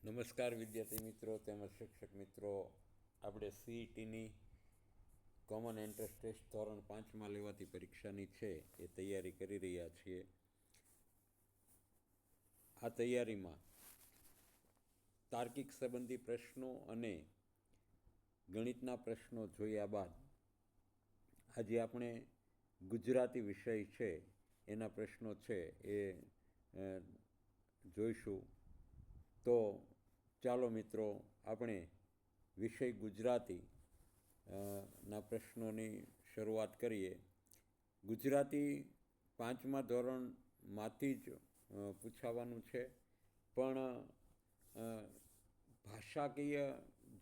નમસ્કાર વિદ્યાર્થી મિત્રો તેમજ શિક્ષક મિત્રો. આપણે સીઈટીની કોમન એન્ટ્રન્સ ટેસ્ટ ધોરણ 5માં લેવાતી પરીક્ષાની છે એ તૈયારી કરી રહ્યા છીએ. આ તૈયારીમાં તાર્કિક સંબંધી પ્રશ્નો અને ગણિતના પ્રશ્નો જોયા બાદ આજે આપણે ગુજરાતી વિષય છે એના પ્રશ્નો છે એ જોઈશું. તો ચાલો મિત્રો, આપણે વિષય ગુજરાતી ના પ્રશ્નોની શરૂઆત કરીએ. ગુજરાતી 5મા ધોરણમાંથી જ પૂછાવાનું છે, પણ ભાષાકીય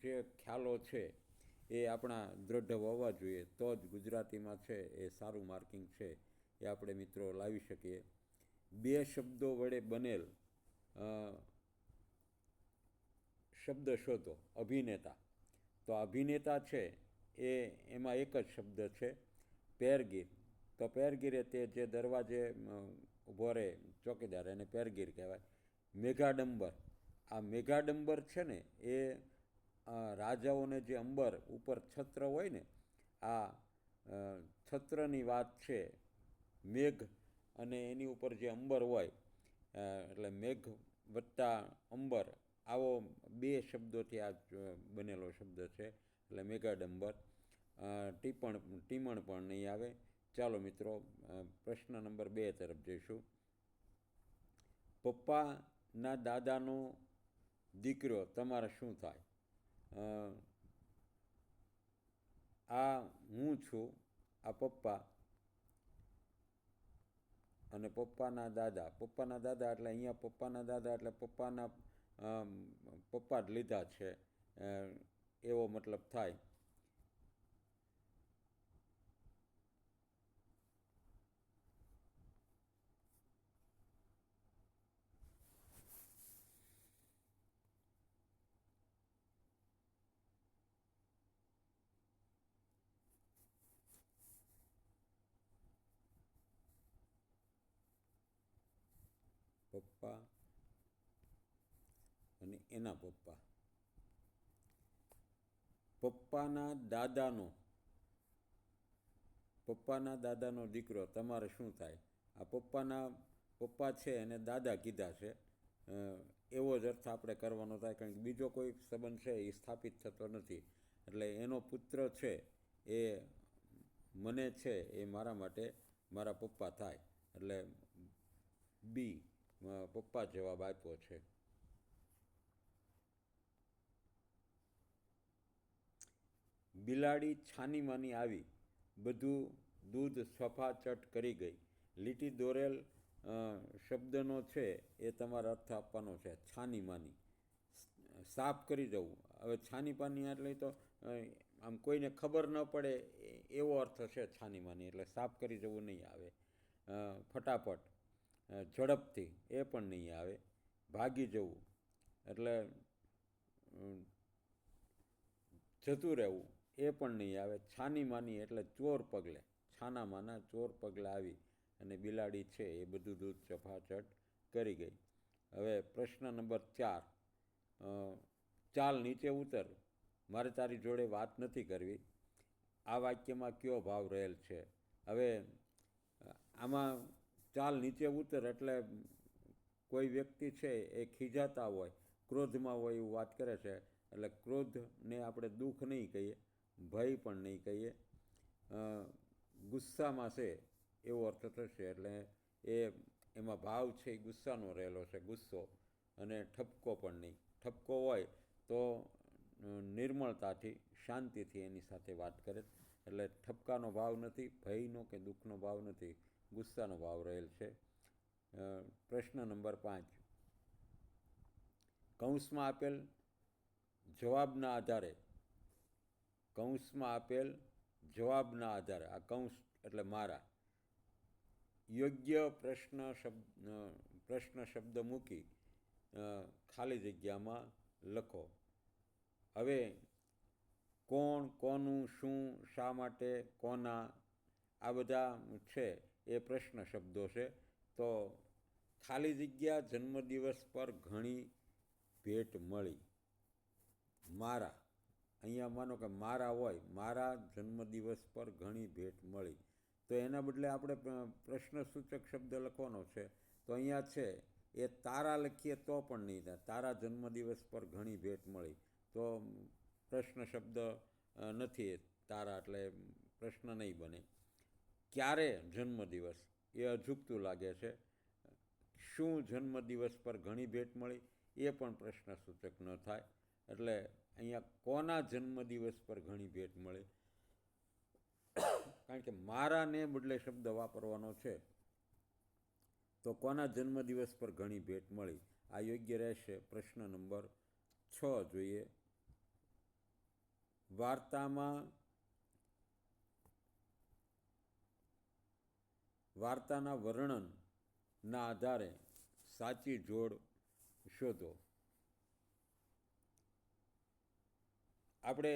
જે ખ્યાલો છે એ આપણા દૃઢ હોવા જોઈએ, તો જ ગુજરાતીમાં છે એ સારું માર્કિંગ છે એ આપણે મિત્રો લાવી શકીએ. બે શબ્દો વડે બનેલ શબ્દ શોધો. અભિનેતા. તો અભિનેતા છે એમાં એક જ શબ્દ છે, પેરગીર. તો પેરગીર તે જે દરવાજે ઊભો રહે ચોકીદાર, એને પેરગીર કહેવાય. મેઘાડંબર. આ મેઘાડંબર છે ને એ રાજાઓને જે અંબર ઉપર છત્ર હોય ને, આ છત્રની વાત છે. મેઘ અને એની ઉપર જે અંબર હોય, એટલે મેઘ વત્તા અંબર, આવો બે શબ્દોથી આ બનેલો શબ્દ છે, એટલે મેઘાડંબર. ટીમણ પણ નહીં આવે. ચાલો મિત્રો, પ્રશ્ન નંબર 2 તરફ જઈશું. પપ્પાના દાદાનો દીકરો તમારે શું થાય? આ હું છું, આ પપ્પા, અને પપ્પાના દાદા. પપ્પાના દાદા એટલે અહીંયા પપ્પાના દાદા એટલે પપ્પા જ લીધા છે એવો મતલબ થાય. પપ્પા અને એના પપ્પા. પપ્પાના દાદાનો દીકરો તમારે શું થાય? આ પપ્પા છે એને દાદા કીધા છે, એવો જ અર્થ આપણે કરવાનો થાય, કારણ કે બીજો કોઈ સંબંધ છે એ સ્થાપિત થતો નથી. એટલે એનો પુત્ર છે એ મને છે એ મારા માટે મારા પપ્પા થાય. એટલે બી, પપ્પા જવાબ આપ્યો છે. બિલાડી છાનીમાની આવી, બધું દૂધ સફાચટ કરી ગઈ. લીટી દોરેલ શબ્દનો છે એ તમારે અર્થ આપવાનો છે. છાનીમાની, સાફ કરી જવું. હવે છાનીપાની એટલે તો આમ કોઈને ખબર ન પડે એવો અર્થ છે છાનીમાની, એટલે સાફ કરી જવું નહીં આવે. ફટાફટ, ઝડપથી, એ પણ નહીં આવે. ભાગી જવું એટલે જતું રહેવું, એ પણ નહીં આવે. છાનીમાની એટલે ચોર પગલે, છાનામાના ચોર પગલે આવી અને બિલાડી છે એ બધું દૂધ ચફાચટ કરી ગઈ. હવે પ્રશ્ન નંબર 4. ચાલ નીચે ઉતર, મારે તારી જોડે વાત નથી કરવી. આ વાક્યમાં કયો ભાવ રહેલ છે? હવે આમાં ચાલ નીચે ઉતર એટલે કોઈ વ્યક્તિ છે એ ખીજાતા હોય, ક્રોધમાં હોય એવું વાત કરે છે. એટલે ક્રોધને આપણે દુઃખ નહીં કહીએ, ભય પણ નહીં કહીએ, ગુસ્સામાં છે એવો અર્થ થશે. એટલે એમાં ભાવ છે એ ગુસ્સાનો રહેલો છે, ગુસ્સો. અને ઠપકો પણ નહીં. ઠપકો હોય તો નિર્મળતાથી, શાંતિથી એની સાથે વાત કરે. એટલે ઠપકાનો ભાવ નથી, ભયનો કે દુઃખનો ભાવ નથી, ગુસ્સાનો ભાવ રહેલ છે. પ્રશ્ન નંબર 5. કૌંસમાં આપેલ જવાબના આધારે, આ કૌંસ એટલે મારા, યોગ્ય પ્રશ્ન શબ્દ મૂકી ખાલી જગ્યામાં લખો. હવે કોણ, કોનું, શું, શા માટે, કોના, આ બધા છે એ પ્રશ્ન શબ્દો છે. તો ખાલી જગ્યા જન્મદિવસ પર ઘણી ભેટ મળી. મારા, અહીંયા માનો કે મારા હોય, મારા જન્મદિવસ પર ઘણી ભેટ મળી, તો એના બદલે આપણે પ્રશ્નસૂચક શબ્દ લખવાનો છે. તો અહીંયા છે એ તારા લખીએ તો પણ નહીં થાય. તારા જન્મદિવસ પર ઘણી ભેટ મળી, તો પ્રશ્ન શબ્દ નથી તારા, એટલે પ્રશ્ન નહીં બને. ક્યારે જન્મદિવસ, એ અજુગતું લાગે છે. શું જન્મદિવસ પર ઘણી ભેટ મળી, એ પણ પ્રશ્નસૂચક ન થાય. એટલે અહીંયા કોના જન્મદિવસ પર ઘણી ભેટ મળી, કારણ કે મારાને બદલે શબ્દ વાપરવાનો છે, તો કોના જન્મદિવસ પર ઘણી ભેટ મળી, આ યોગ્ય રહેશે. પ્રશ્ન નંબર 6 જોઈએ. વાર્તાના વર્ણનના આધારે સાચી જોડ શોધો. આપણે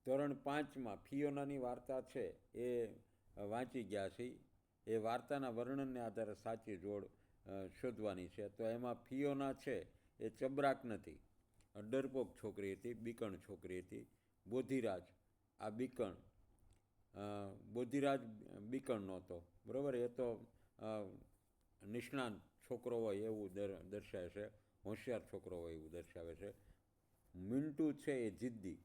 ધોરણ 5માં ફિયોનાની વાર્તા છે એ વાંચી ગયા છીએ. એ વાર્તાના વર્ણનને આધારે સાચી જોડ શોધવાની છે. તો એમાં ફિયોના છે એ ચબરાક નથી, ડરપોક છોકરી હતી, બીકણ છોકરી હતી. બોધીરાજ, આ બીકણ, બોધીરાજ બીકણ નહોતો, બરાબર. એ તો નિષ્ણાંત છોકરો હોય એવું દર્શાવે છે, હોશિયાર છોકરો હોય એવું દર્શાવે છે. મિન્ટુ છે એ જિદ્દી,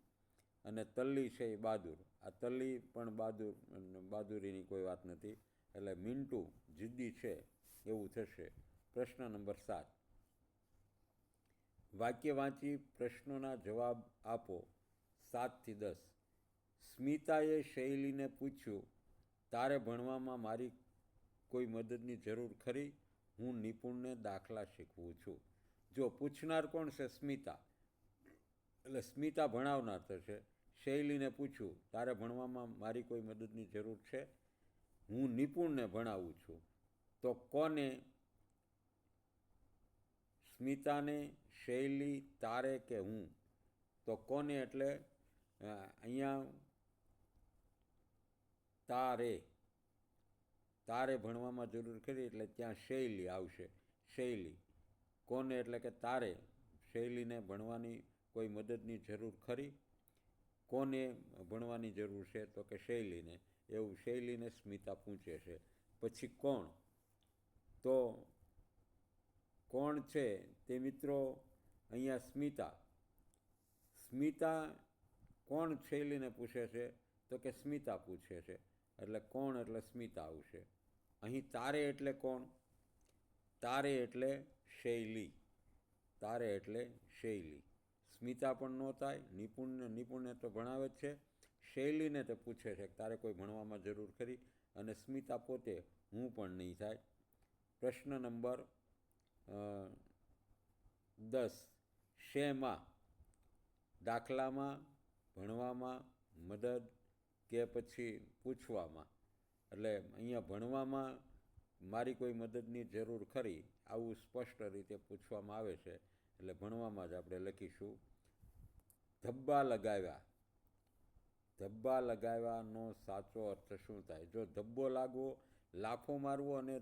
અને તલ્લી છે એ બહાદુર. આ તલ્લી પણ બહાદુરીની કોઈ વાત નથી, એટલે મિન્ટુ જિદ્દી છે એવું થશે. પ્રશ્ન નંબર 7. વાક્ય વાંચી પ્રશ્નોના જવાબ આપો. 7 થી 10. સ્મિતાએ શૈલીને પૂછ્યું, તારે ભણવામાં મારી કોઈ મદદની જરૂર ખરી? હું નિપુણને દાખલા શીખવું છું. જો પૂછનાર કોણ છે? સ્મિતા, એટલે સ્મિતા ભણાવનાર થશે. શૈલીને પૂછ્યું, તારે ભણવામાં મારી કોઈ મદદની જરૂર છે? હું નિપુણને ભણાવું છું. તો કોને? સ્મિતાને, શૈલી, તારે કે હું? તો કોને એટલે અહીંયા તારે ભણવામાં જરૂર ખરી, એટલે ત્યાં શૈલી આવશે. શૈલી કોને એટલે કે તારે. શૈલીને ભણવાની કોઈ મદદની જરૂર ખરી? કોને ભણવાની જરૂર છે? તો કે શૈલીને. એવું શૈલીને સ્મિતા પૂછે છે. પછી કોણ? તો કોણ છે તે મિત્રો અહીંયા સ્મિતા. સ્મિતા કોણ શૈલીને પૂછે છે? તો કે સ્મિતા પૂછે છે, એટલે કોણ એટલે સ્મિતા આવશે. અહીં તારે એટલે કોણ? તારે એટલે શૈલી. તારે એટલે શૈલી. સ્મિતા પણ ન થાય, નિપુણને તો ભણાવે જ છે. શૈલીને તો પૂછે છે કે તારે કોઈ ભણવામાં જરૂર ખરી, અને સ્મિતા પોતે હું પણ નહીં થાય. પ્રશ્ન નંબર 10. શેમાં? દાખલામાં, ભણવામાં, મદદ કે પછી પૂછવામાં? એટલે અહીંયા ભણવામાં મારી કોઈ મદદની જરૂર ખરી, આવું સ્પષ્ટ રીતે પૂછવામાં આવે છે, એટલે ભણવામાં જ આપણે લખીશું. ધબ્બા લગાવ્યા. ધબ્બા લગાવ્યાનો સાચો અર્થ શું થાય? જો ધબ્બો લાગવો, લાફો મારવો અને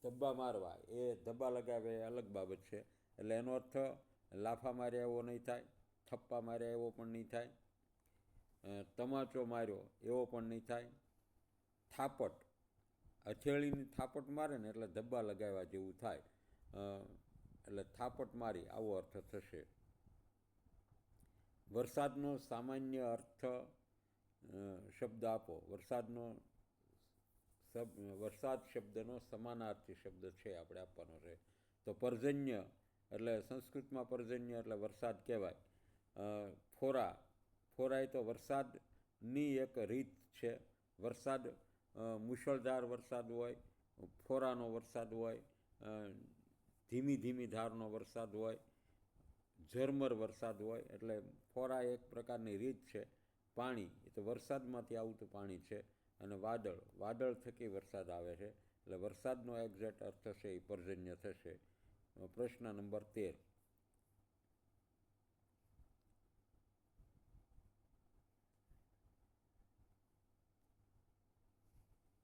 ધબ્બા મારવા, એ ધબ્બા લગાવે એ અલગ બાબત છે. એટલે એનો અર્થ લાફા માર્યા એવો નહીં થાય, થપ્પા માર્યા એવો પણ નહીં થાય, તમાચો માર્યો એવો પણ નહીં થાય. થાપટ, હથેળીની થાપટ મારે ને એટલે ધબ્બા લગાવ્યા જેવું થાય, એટલે થાપટ મારી આવો અર્થ થશે. વરસાદનો સામાન્ય અર્થ શબ્દ આપો. વરસાદ શબ્દનો સમાનાર્થી શબ્દ છે આપણે આપવાનો છે. તો પર્જન્ય, એટલે સંસ્કૃતમાં પર્જન્ય એટલે વરસાદ કહેવાય. ફોરા એ તો વરસાદની એક રીત છે. વરસાદ મુશળધાર વરસાદ હોય, ફોરાનો વરસાદ હોય, ધીમી ધારનો વરસાદ હોય, ઝરમર વરસાદ હોય. એટલે ફોરા એક પ્રકારની રીત છે. પાણી એ તો વરસાદમાંથી આવતું પાણી છે. અને વાદળ થકી વરસાદ આવે છે, એટલે વરસાદનો એક્ઝેક્ટ અર્થ છે એ પર્જન્ય થશે. પ્રશ્ન નંબર 13.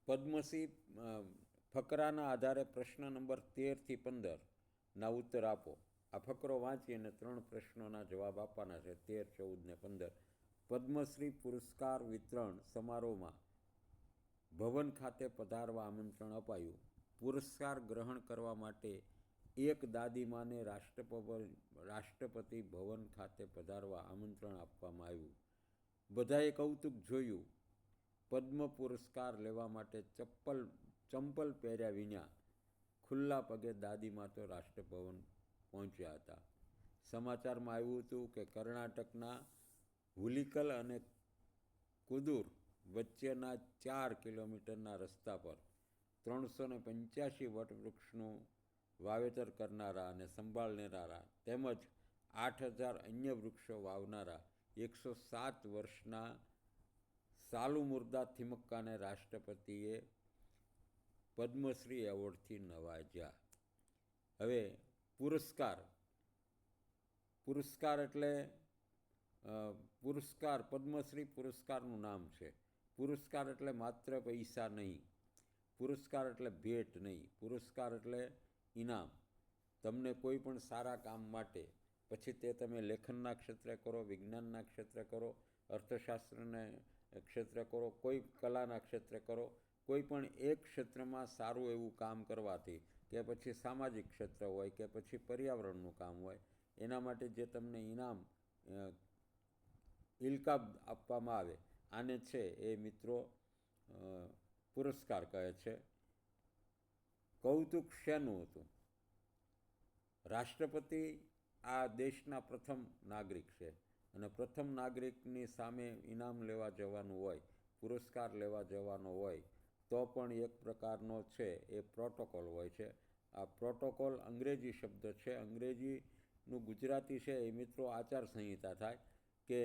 પદ્મશ્રી ફકરાના આધારે પ્રશ્ન નંબર 13 થી 15 ના ઉત્તર આપો. આ ફકરો વાંચી અને 3 પ્રશ્નોના જવાબ આપવાના છે, 13, 14 ને 15. પદ્મશ્રી પુરસ્કાર વિતરણ સમારોહમાં ભવન ખાતે પધારવા આમંત્રણ અપાયું. પુરસ્કાર ગ્રહણ કરવા માટે એક દાદીમાને રાષ્ટ્રપતિ ભવન ખાતે પધારવા આમંત્રણ આપવામાં આવ્યું. બધાએ કૌતુક જોયું. પદ્મ પુરસ્કાર લેવા માટે ચંપલ પહેર્યા વિના ખુલ્લા પગે દાદીમા તો રાષ્ટ્રભવન પહોંચ્યા હતા. સમાચારમાં આવ્યું હતું કે કર્ણાટકના હુલિકલ અને કુદુર વચ્ચેના 4 કિલોમીટરના રસ્તા પર 385 વટવૃક્ષનું વાવેતર કરનારા અને સંભાળનારા તેમજ 8,000 અન્ય વૃક્ષો વાવનારા 107 વર્ષના સાલુમુર્દા થિમક્કાને રાષ્ટ્રપતિએ પદ્મશ્રી એવોર્ડથી નવાજ્યા. હવે પુરસ્કાર એટલે પદ્મશ્રી પુરસ્કારનું નામ છે. પુરસ્કાર એટલે માત્ર પૈસા નહીં, પુરસ્કાર એટલે ભેટ નહીં, પુરસ્કાર એટલે ઇનામ. તમને કોઈ પણ સારા કામ માટે, પછી તે તમે લેખનના ક્ષેત્રે કરો, વિજ્ઞાનના ક્ષેત્રે કરો, અર્થશાસ્ત્રના ક્ષેત્રે કરો, કોઈ કલાના ક્ષેત્રે કરો, કોઈ પણ એક ક્ષેત્રમાં સારું એવું કામ કરવાથી, કે પછી સામાજિક ક્ષેત્ર હોય કે પછી પર્યાવરણનું કામ હોય, એના માટે જે તમને ઇનામ ઇલકાબ આપવામાં આવે, આને છે એ મિત્રો પુરસ્કાર કહે છે. કૌતુક શેનું હતું? રાષ્ટ્રપતિ આ દેશના પ્રથમ નાગરિક છે અને પ્રથમ નાગરિકની સામે ઇનામ લેવા જવાનું હોય, પુરસ્કાર લેવા જવાનો હોય તો પણ એક પ્રકારનો છે એ પ્રોટોકોલ હોય છે. આ પ્રોટોકોલ અંગ્રેજી શબ્દ છે. અંગ્રેજીનું ગુજરાતી છે એ મિત્રો આચારસંહિતા થાય કે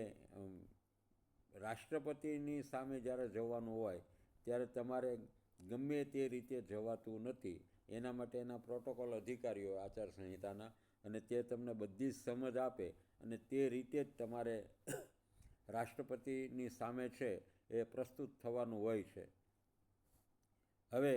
રાષ્ટ્રપતિની સામે જ્યારે જવાનું હોય ત્યારે તમારે ગમે તે રીતે જવાતું નથી. એના માટે એના પ્રોટોકોલ અધિકારીઓ આચારસંહિતાના, અને તે તમને બધી જ સમજ આપે અને તે રીતે જ તમારે રાષ્ટ્રપતિની સામે છે એ પ્રસ્તુત થવાનું હોય છે. હવે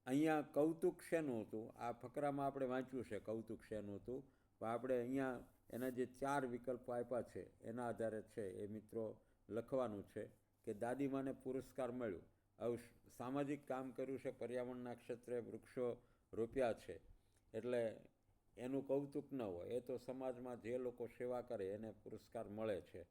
અહીંયા કૌતુક શેનું હતું? આ ફકરામાં આપણે વાંચ્યું છે કૌતુક શેનું હતું, પણ આપણે અહીંયા એના જે 4 વિકલ્પો આપ્યા છે એના આધારે છે એ મિત્રો લખવાનું છે કે દાદીમાને પુરસ્કાર મળ્યો. આવું સામાજિક કામ કર્યું છે, પર્યાવરણના ક્ષેત્રે વૃક્ષો રોપ્યા છે, એટલે એનું કૌતુક ન હોય. એ તો સમાજમાં જે લોકો સેવા કરે એને પુરસ્કાર મળે છે.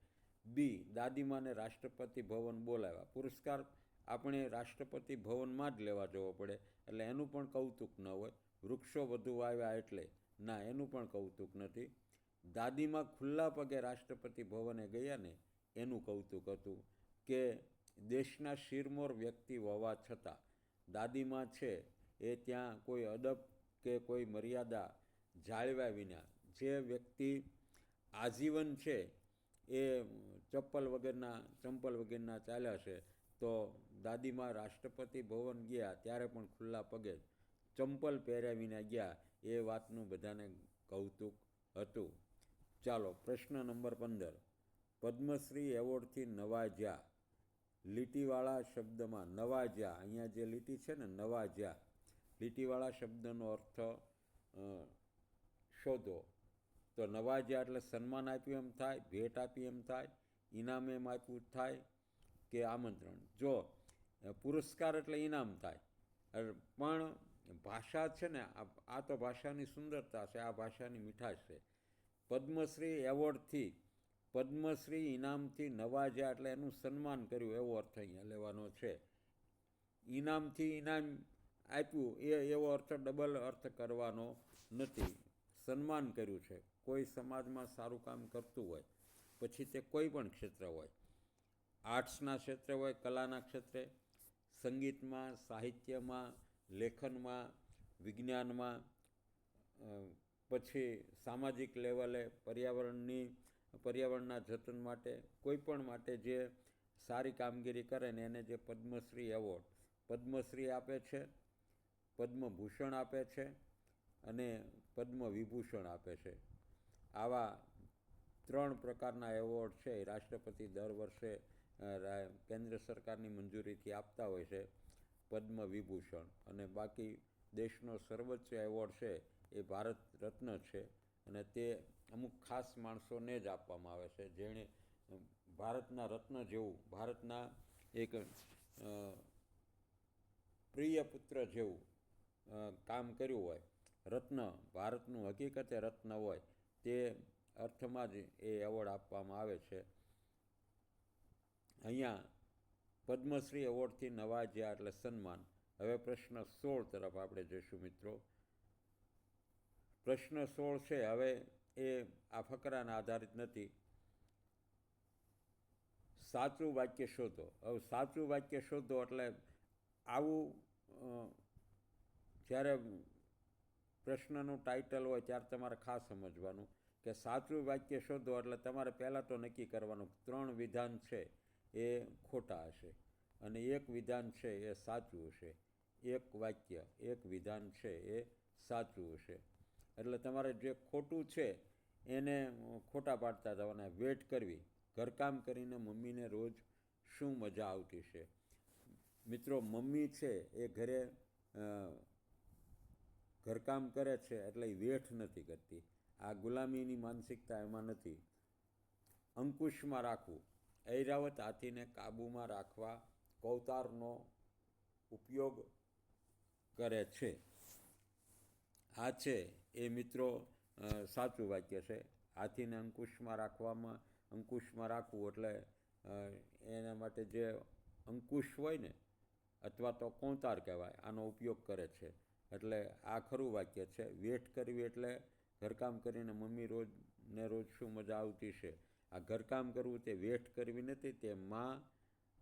બી, દાદીમાને રાષ્ટ્રપતિ ભવન બોલાવ્યા. પુરસ્કાર આપણે રાષ્ટ્રપતિ ભવનમાં જ લેવા જવો પડે, એટલે એનું પણ કૌતુક ન હોય. વૃક્ષો વધુ વાવ્યા એટલે ના, એનું પણ કૌતુક નથી. દાદીમા ખુલ્લા પગે રાષ્ટ્રપતિ ભવને ગયા ને એનું કૌતુક હતું કે દેશના શિરમોર વ્યક્તિ હોવા છતાં દાદીમા છે એ ત્યાં કોઈ અદબ કે કોઈ મર્યાદા જાળવ્યા વિના જે વ્યક્તિ આજીવન છે એ ચંપલ વગરના ચાલ્યા છે, તો દાદીમા રાષ્ટ્રપતિ ભવન ગયા ત્યારે પણ ખુલ્લા પગે ચંપલ પહેર્યા વિના ગયા, એ વાતનું બધાને કૌતુક હતું. ચાલો, પ્રશ્ન નંબર 15. પદ્મશ્રી એવોર્ડથી નવાજ્યા. લીટીવાળા શબ્દમાં નવાજ્યા, અહીંયા જે લીટી છે ને નવાજ્યા, લીટીવાળા શબ્દનો અર્થ શોધો. તો નવાજ્યા એટલે સન્માન આપ્યું એમ થાય, ભેટ આપી એમ થાય, ઇનામ એમ આપ્યું થાય કે આમંત્રણ. જો પુરસ્કાર એટલે ઇનામ થાય, પણ ભાષા છે ને આ તો ભાષાની સુંદરતા છે, આ ભાષાની મીઠાશ છે. પદ્મશ્રી એવોર્ડથી, પદ્મશ્રી ઇનામથી નવાજ્યા એટલે એનું સન્માન કર્યું એવો અર્થ અહીંયા લેવાનો છે. ઇનામથી ઇનામ આપ્યું એવો અર્થ ડબલ અર્થ કરવાનો નથી. સન્માન કર્યું છે. કોઈ સમાજમાં સારું કામ કરતું હોય, પછી તે કોઈ પણ ક્ષેત્ર હોય, આર્ટ્સના ક્ષેત્રે હોય, કલાના ક્ષેત્રે, સંગીતમાં, સાહિત્યમાં, લેખનમાં, વિજ્ઞાનમાં, પછી સામાજિક લેવલે પર્યાવરણના જતન માટે, કોઈ પણ માટે જે સારી કામગીરી કરે ને એને જે પદ્મશ્રી એવોર્ડ, પદ્મશ્રી આપે છે, પદ્મભૂષણ આપે છે અને પદ્મવિભૂષણ આપે છે. આવા 3 પ્રકારના એવોર્ડ છે એ રાષ્ટ્રપતિ દર વર્ષે કેન્દ્ર સરકારની મંજૂરીથી આપતા હોય છે, પદ્મવિભૂષણ. અને બાકી દેશનો સર્વોચ્ચ એવોર્ડ છે એ ભારત રત્ન છે અને તે અમુક ખાસ માણસોને જ આપવામાં આવે છે જેણે ભારતના રત્ન જેવું, ભારતના એક પ્રિય પુત્ર જેવું કામ કર્યું હોય, રત્ન, ભારતનું હકીકતે રત્ન હોય તે અર્થમાં જ એ એવોર્ડ આપવામાં આવે છે. અહીંયા પદ્મશ્રી એવોર્ડથી નવાજ્યા એટલે સન્માન. હવે પ્રશ્ન 16 તરફ આપણે જઈશું મિત્રો. પ્રશ્ન 16 છે, હવે એ આ ફકરાના આધારિત નથી. સાચું વાક્ય શોધો. હવે સાચું વાક્ય શોધો એટલે આવું જ્યારે પ્રશ્નનું ટાઇટલ હોય ત્યારે તમારે ખાસ સમજવાનું કે સાચું વાક્ય શોધો એટલે તમારે પહેલાં તો નક્કી કરવાનું 3 વિધાન છે એ ખોટા હશે અને એક વિધાન છે એ સાચું હશે. એક વાક્ય, એક વિધાન છે એ સાચું હશે. એટલે તમારે જે ખોટું છે એને ખોટા પાડતા જવાના. વેટ કરવી. ઘરકામ કરીને મમ્મીને રોજ શું મજા આવતી છે? મિત્રો, મમ્મી છે એ ઘરે ઘરકામ કરે છે એટલે એ વેઠ નથી કરતી. આ ગુલામીની માનસિકતા એમાં નથી. અંકુશમાં રાખવું. ઐરાવત હાથીને કાબૂમાં રાખવા કૌતારનો ઉપયોગ કરે છે. આ છે એ મિત્રો સાચું વાક્ય છે. હાથીને અંકુશમાં રાખવું એટલે એના માટે જે અંકુશ હોય ને અથવા તો કૌતાર કહેવાય, આનો ઉપયોગ કરે છે. એટલે આ ખરું વાક્ય છે. વેઠ કરવી એટલે ઘરકામ કરીને મમ્મી રોજ શું મજા આવતી છે. આ ઘરકામ કરવું તે વેઠ કરવી નથી, તે માં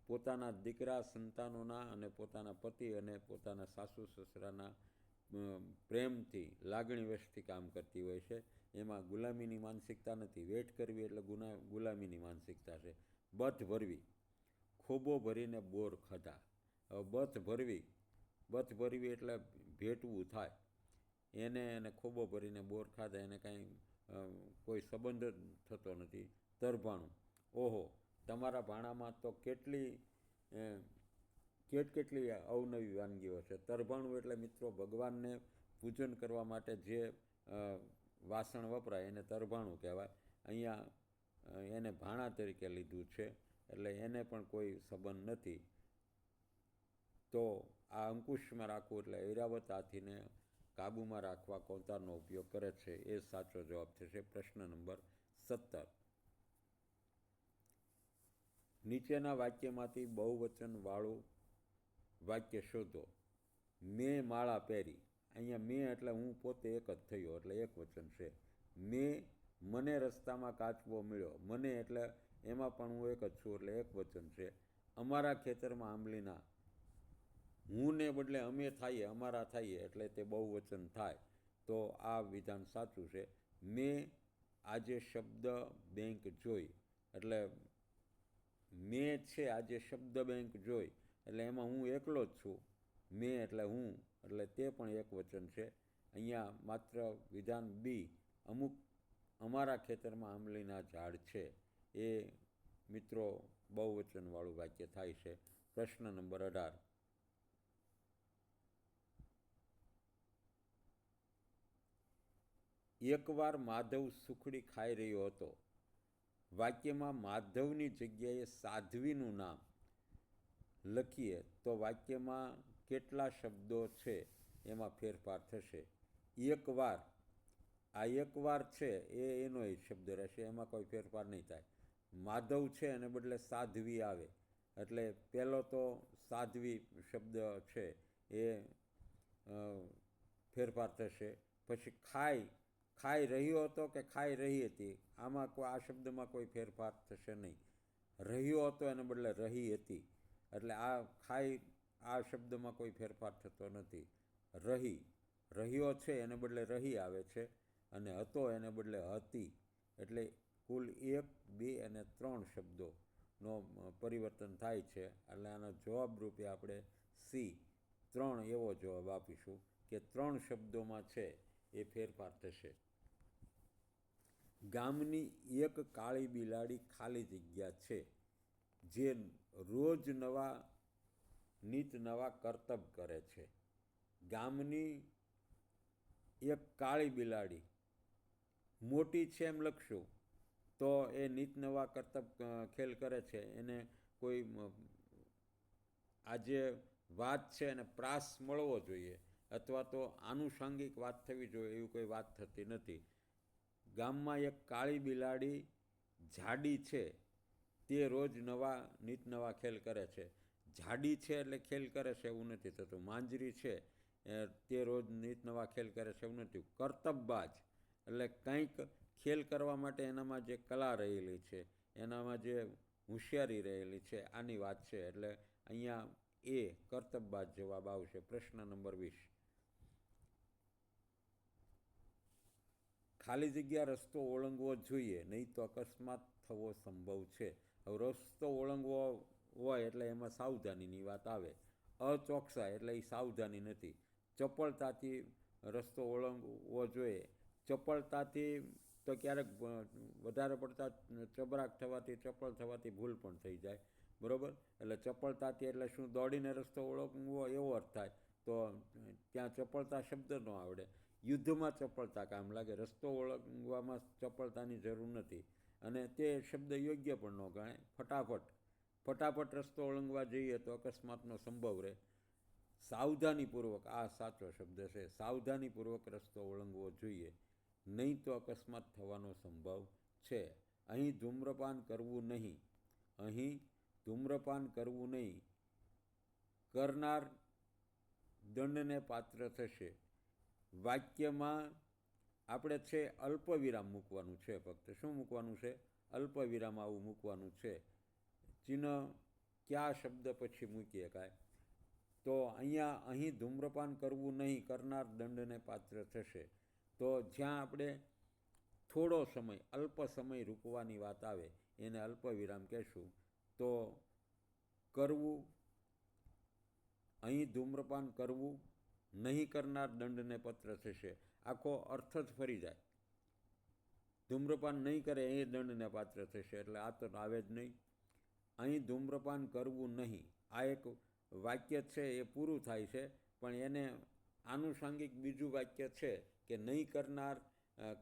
પોતાના દીકરા સંતાનોના અને પોતાના પતિ અને પોતાના સાસુ સસરાના પ્રેમથી, લાગણીવશથી કામ કરતી હોય છે. એમાં ગુલામીની માનસિકતા નથી. વેઠ કરવી એટલે ગુલામીની માનસિકતા છે. બથ ભરવી. ખોબો ભરીને બોર ખાધા. બથ ભરવી એટલે ભેટવું થાય એને ખોબો ભરીને બોર ખાધા, એને કાંઈ કોઈ સંબંધ જ થતો નથી. તરભાણું. ઓહો, તમારા ભાણામાં તો કેટલી અવનવી વાનગીઓ છે. તરભાણું એટલે મિત્રો ભગવાનને પૂજન કરવા માટે જે વાસણ વપરાય એને તરભાણું કહેવાય. અહીંયા એને ભાણા તરીકે લીધું છે એટલે એને પણ કોઈ સંબંધ નથી. તો આ અંકુશમાં રાખવું એટલે ઐરાવત હાથીને કાબૂમાં રાખવા કૌતારનો ઉપયોગ કરે છે. એ સાચો જવાબ થશે. પ્રશ્ન નંબર 17. નીચેના વાક્યમાંથી બહુવચનવાળું વાક્ય શોધો. મેં માળા પહેરી. અહીંયા મેં એટલે હું પોતે એક જ થયો એટલે એક વચન છે. મને રસ્તામાં કાચબો મળ્યો. મને એટલે એમાં પણ હું એક જ છું એટલે એક વચન છે. અમારા ખેતરમાં આંબલીના. હું ને બદલે અમે થઈએ, અમારા થઈએ એટલે તે બહુવચન થાય. તો આ વિધાન સાચું છે. મેં આજે શબ્દ બેંક જોઈ એટલે મેં છે આજે શબ્દ બેંક જોઈ એટલે એમાં હું એકલો જ છું. મેં એટલે હું એટલે તે પણ એક વચન છે. અહીંયા માત્ર વિધાન બી, અમારા ખેતરમાં આંબલીના ઝાડ છે, એ મિત્રો બહુવચનવાળું વાક્ય થાય છે. પ્રશ્ન નંબર 18. એકવાર માધવ સુખડી ખાઈ રહ્યો હતો. વાક્યમાં માધવની જગ્યાએ સાધ્વીનું નામ લખીએ તો વાક્યમાં કેટલા શબ્દો છે એમાં ફેરફાર થશે. એકવાર, આ એકવાર છે એનો એ શબ્દ રહેશે, એમાં કોઈ ફેરફાર નહીં થાય. માધવ છે એને બદલે સાધ્વી આવે એટલે પહેલો તો સાધ્વી શબ્દ છે એ ફેરફાર થશે. પછી ખાઈ રહ્યો હતો કે ખાઈ રહી હતી, આમાં આ શબ્દમાં કોઈ ફેરફાર થશે નહીં. રહ્યો હતો એને બદલે રહી હતી એટલે આ શબ્દમાં કોઈ ફેરફાર થતો નથી. રહ્યો છે એને બદલે રહી આવે છે અને હતો એને બદલે હતી. એટલે કુલ 1, 2 અને 3 શબ્દોનો પરિવર્તન થાય છે. એટલે આના જવાબ રૂપે આપણે C 3 એવો જવાબ આપીશું કે 3 શબ્દોમાં છે એ ફેરફાર થશે. ગામની એક કાળી બિલાડી ખાલી જગ્યા છે જે રોજ નીત નવા કરતબ કરે છે. ગામની એક કાળી બિલાડી મોટી છે એમ લખશું તો એ નીત નવા કરતબ ખેલ કરે છે, એને કોઈ આ જે વાત છે એને પ્રાસ મળવો જોઈએ અથવા તો આનુષાંગિક વાત થવી જોઈએ, એવી કોઈ વાત થતી નથી. ગામમાં એક કાળી બિલાડી જાડી છે, તે રોજ નીત નવા ખેલ કરે છે. જાડી છે એટલે ખેલ કરે છે એવું નથી થતું. માંજરી છે તે રોજ નીત નવા ખેલ કરે છે એવું નથી. કરતબબાજ એટલે કંઈક ખેલ કરવા માટે એનામાં જે કલા રહેલી છે, એનામાં જે હોશિયારી રહેલી છે, આની વાત છે. એટલે અહીંયા એ કરતબબાજ જવાબ આવશે. પ્રશ્ન નંબર 20. ખાલી જગ્યા રસ્તો ઓળંગવો જોઈએ, નહીં તો અકસ્માત થવો સંભવ છે. હવે રસ્તો ઓળંગવો હોય એટલે એમાં સાવધાનીની વાત આવે. અચોકસાઈ એટલે એ સાવધાની નથી. ચપળતાથી રસ્તો ઓળંગવો જોઈએ. ચપળતાથી તો ક્યારેક વધારે પડતા ચબરાક થવાથી, ચપળ થવાથી ભૂલ પણ થઈ જાય, બરાબર. એટલે ચપળતાથી એટલે શું, દોડીને રસ્તો ઓળંગવો એવો અર્થ થાય, તો ત્યાં ચપળતા શબ્દ ન આવડે. યુદ્ધમાં ચપળતા કામ લાગે, રસ્તો ઓળંગવામાં ચપળતાની જરૂર નથી, અને તે શબ્દ યોગ્ય પણ ન ગણાય. ફટાફટ રસ્તો ઓળંગવા જઈએ તો અકસ્માતનો સંભવ રહે. સાવધાનીપૂર્વક, આ સાચો શબ્દ છે, સાવધાનીપૂર્વક રસ્તો ઓળંગવો જોઈએ, નહીં તો અકસ્માત થવાનો સંભવ છે. અહીં ધૂમ્રપાન કરવું નહીં. અહીં ધૂમ્રપાન કરવું નહીં. કરનાર દંડને પાત્ર થશે. વાક્યમાં આપણે છે અલ્પવિરામ મૂકવાનું છે. ફક્ત શું મૂકવાનું છે? અલ્પવિરામ આવું મૂકવાનું છે. ચિહ્ન કયા શબ્દ પછી મૂકીએ કાંઈ, તો અહીં ધૂમ્રપાન કરવું નહીં, કરનાર દંડને પાત્ર થશે. તો જ્યાં આપણે થોડો સમય, અલ્પ સમય રૂકવાની વાત આવે એને અલ્પવિરામ કહેશું. તો કરવું, અહીં ધૂમ્રપાન કરવું નહીં, કરનાર દંડને પાત્ર થશે. આખો અર્થ જ ફરી જાય. ધૂમ્રપાન નહીં કરે એ દંડને પાત્ર થશે, એટલે આ તો આવે જ નહીં. અહીં ધૂમ્રપાન કરવું નહીં, આ એક વાક્ય છે એ પૂરું થાય છે, પણ એને આનુષાંગિક બીજું વાક્ય છે કે નહીં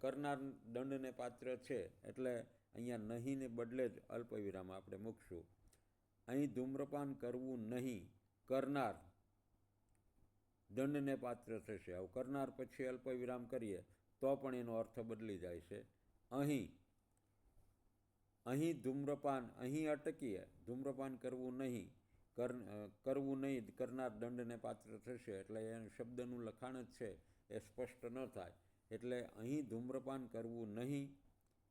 કરનાર દંડને પાત્ર છે, એટલે અહીંયા નહીંને બદલે જ અલ્પવિરામ આપણે મૂકશું. અહીં ધૂમ્રપાન કરવું નહીં, કરનાર દંડને પાત્ર થશે. હવે કરનાર પછી અલ્પવિરામ કરીએ તો પણ એનો અર્થ બદલી જાય છે. અહીં ધૂમ્રપાન, અહીં અટકીએ, ધૂમ્રપાન કરવું નહીં, કરનાર દંડને પાત્ર થશે, એટલે એ શબ્દનું લખાણ જ છે એ સ્પષ્ટ ન થાય. એટલે અહીં ધૂમ્રપાન કરવું નહીં,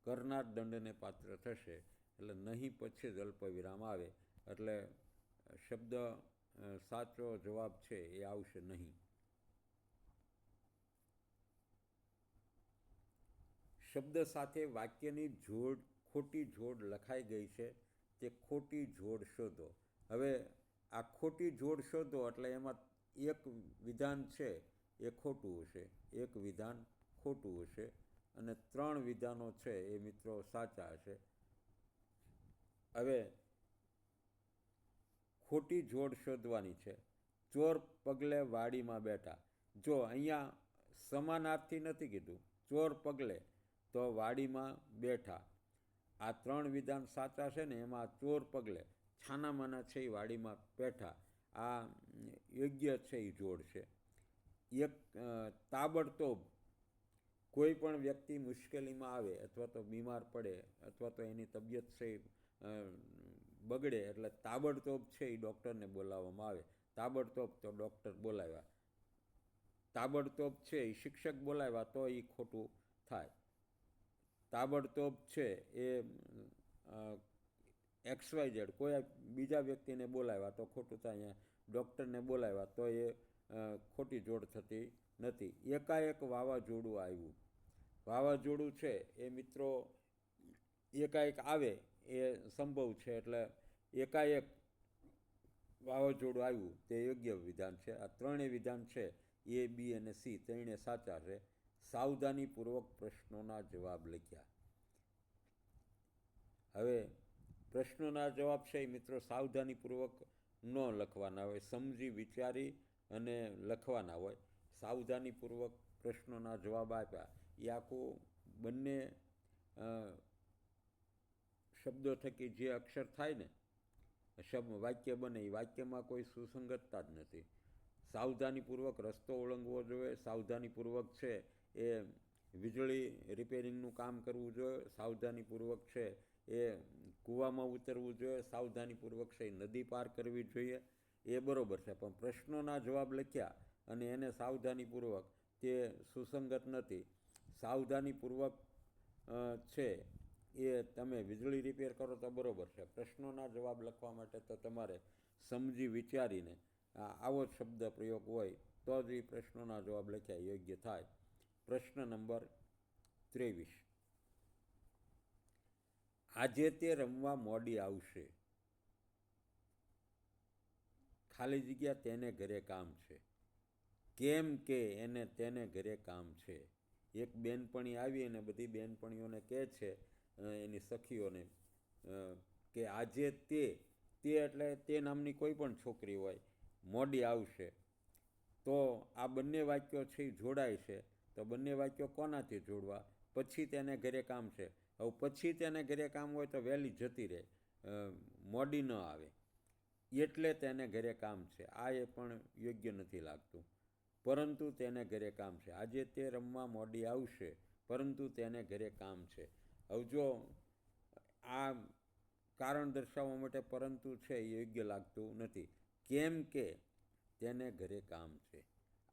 કરનાર દંડને પાત્ર થશે, એટલે નહીં પછી જ અલ્પવિરામ આવે. એટલે શબ્દ સાચો જવાબ છે એ આવશે નહીં. શબ્દ સાથે વાક્યની ખોટી જોડ લખાઈ ગઈ છે, તે ખોટી જોડ શોધો. હવે આ ખોટી જોડ શોધો એટલે એમાં એક વિધાન છે એ ખોટું હશે, એક વિધાન ખોટું હશે, અને 3 વિધાનો છે એ મિત્રો સાચા હશે. હવે ખોટી જોડ શોધવાની છે. ચોર પગલે વાડીમાં બેઠા. જો અહીંયા સમાનાર્થી નથી કીધું, ચોર પગલે તો વાડીમાં બેઠા. આ 3 વિધાન સાચા છે ને, એમાં ચોર પગલે છાનામાના છે એ વાડીમાં બેઠા, આ યોગ્ય છે એ જોડ છે. એક તાબડતોબ કોઈ પણ વ્યક્તિ મુશ્કેલીમાં આવે અથવા તો બીમાર પડે અથવા તો એની તબિયત છે બગડે એટલે તાબડતોબ છે એ ડૉક્ટરને બોલાવવામાં આવે. તાબડતોબ તો ડૉક્ટર બોલાવ્યા. તાબડતોબ છે એ શિક્ષક બોલાવ્યા તો એ ખોટું થાય. તાબડતોબ છે એ XYZ કોઈ બીજા વ્યક્તિને બોલાવ્યા તો ખોટું થાય. અહીંયા ડૉક્ટરને બોલાવ્યા તો એ ખોટી જોડ થતી નથી. એકાએક વાવાઝોડું આવ્યું. વાવાઝોડું છે એ મિત્રો એકાએક આવે એ સંભવ છે, એટલે એકાએક વાવાઝોડું આવ્યું તે યોગ્ય વિધાન છે. આ 3 વિધાન છે A, B અને C ત્રણે સાચા છે. સાવધાનીપૂર્વક પ્રશ્નોના જવાબ લખ્યા. હવે પ્રશ્નોના જવાબ છે એ મિત્રો સાવધાનીપૂર્વક ન લખવાના હોય, સમજી વિચારી અને લખવાના હોય. સાવધાનીપૂર્વક પ્રશ્નોના જવાબ આપ્યા એ આખું બંને શબ્દો થકી જે અક્ષર થાય ને વાક્ય બને એ વાક્યમાં કોઈ સુસંગતતા જ નથી. સાવધાનીપૂર્વક રસ્તો ઓળંગવો જોઈએ, સાવધાનીપૂર્વક છે એ વીજળી રિપેરિંગનું કામ કરવું જોઈએ, સાવધાનીપૂર્વક છે એ કૂવામાં ઉતરવું જોઈએ, સાવધાનીપૂર્વક છે એ નદી પાર કરવી જોઈએ, એ બરાબર છે. પણ પ્રશ્નોના જવાબ લખ્યા અને એને સાવધાનીપૂર્વક તે સુસંગત નથી. સાવધાનીપૂર્વક છે એ તમે વીજળી રિપેર કરો તો બરાબર છે. પ્રશ્નોના જવાબ લખવા માટે તો તમારે સમજી વિચારીને આવો જ શબ્દ પ્રયોગ હોય તો જ એ પ્રશ્નોના જવાબ લખ્યા યોગ્ય થાય. પ્રશ્ન નંબર 23. આજે તે રમવા મોડી આવશે, ખાલી જગ્યા તેને ઘરે કામ છે, કેમ કે તેને ઘરે કામ છે. એક બેનપણી આવી અને બધી બેનપણીઓને કહે છે એની સખીઓને કે આજે તે એટલે તે નામની કોઈ પણ છોકરી હોય મોડી આવશે. તો આ બંને વાક્યો છે એ જોડાય છે. તો બંને વાક્યો કોનાથી જોડવા? પછી તેને ઘરે કામ છે. હવે પછી તેને ઘરે કામ હોય તો વહેલી જતી રહે, મોડી ન આવે, એટલે તેને ઘરે કામ છે. આ એ પણ યોગ્ય નથી લાગતું. પરંતુ તેને ઘરે કામ છે. આજે તે રમવા મોડી આવશે, પરંતુ તેને ઘરે કામ છે. હવે જો આ કારણ દર્શાવવા માટે પરંતુ છે એ યોગ્ય લાગતું નથી. કેમ કે તેને ઘરે કામ છે.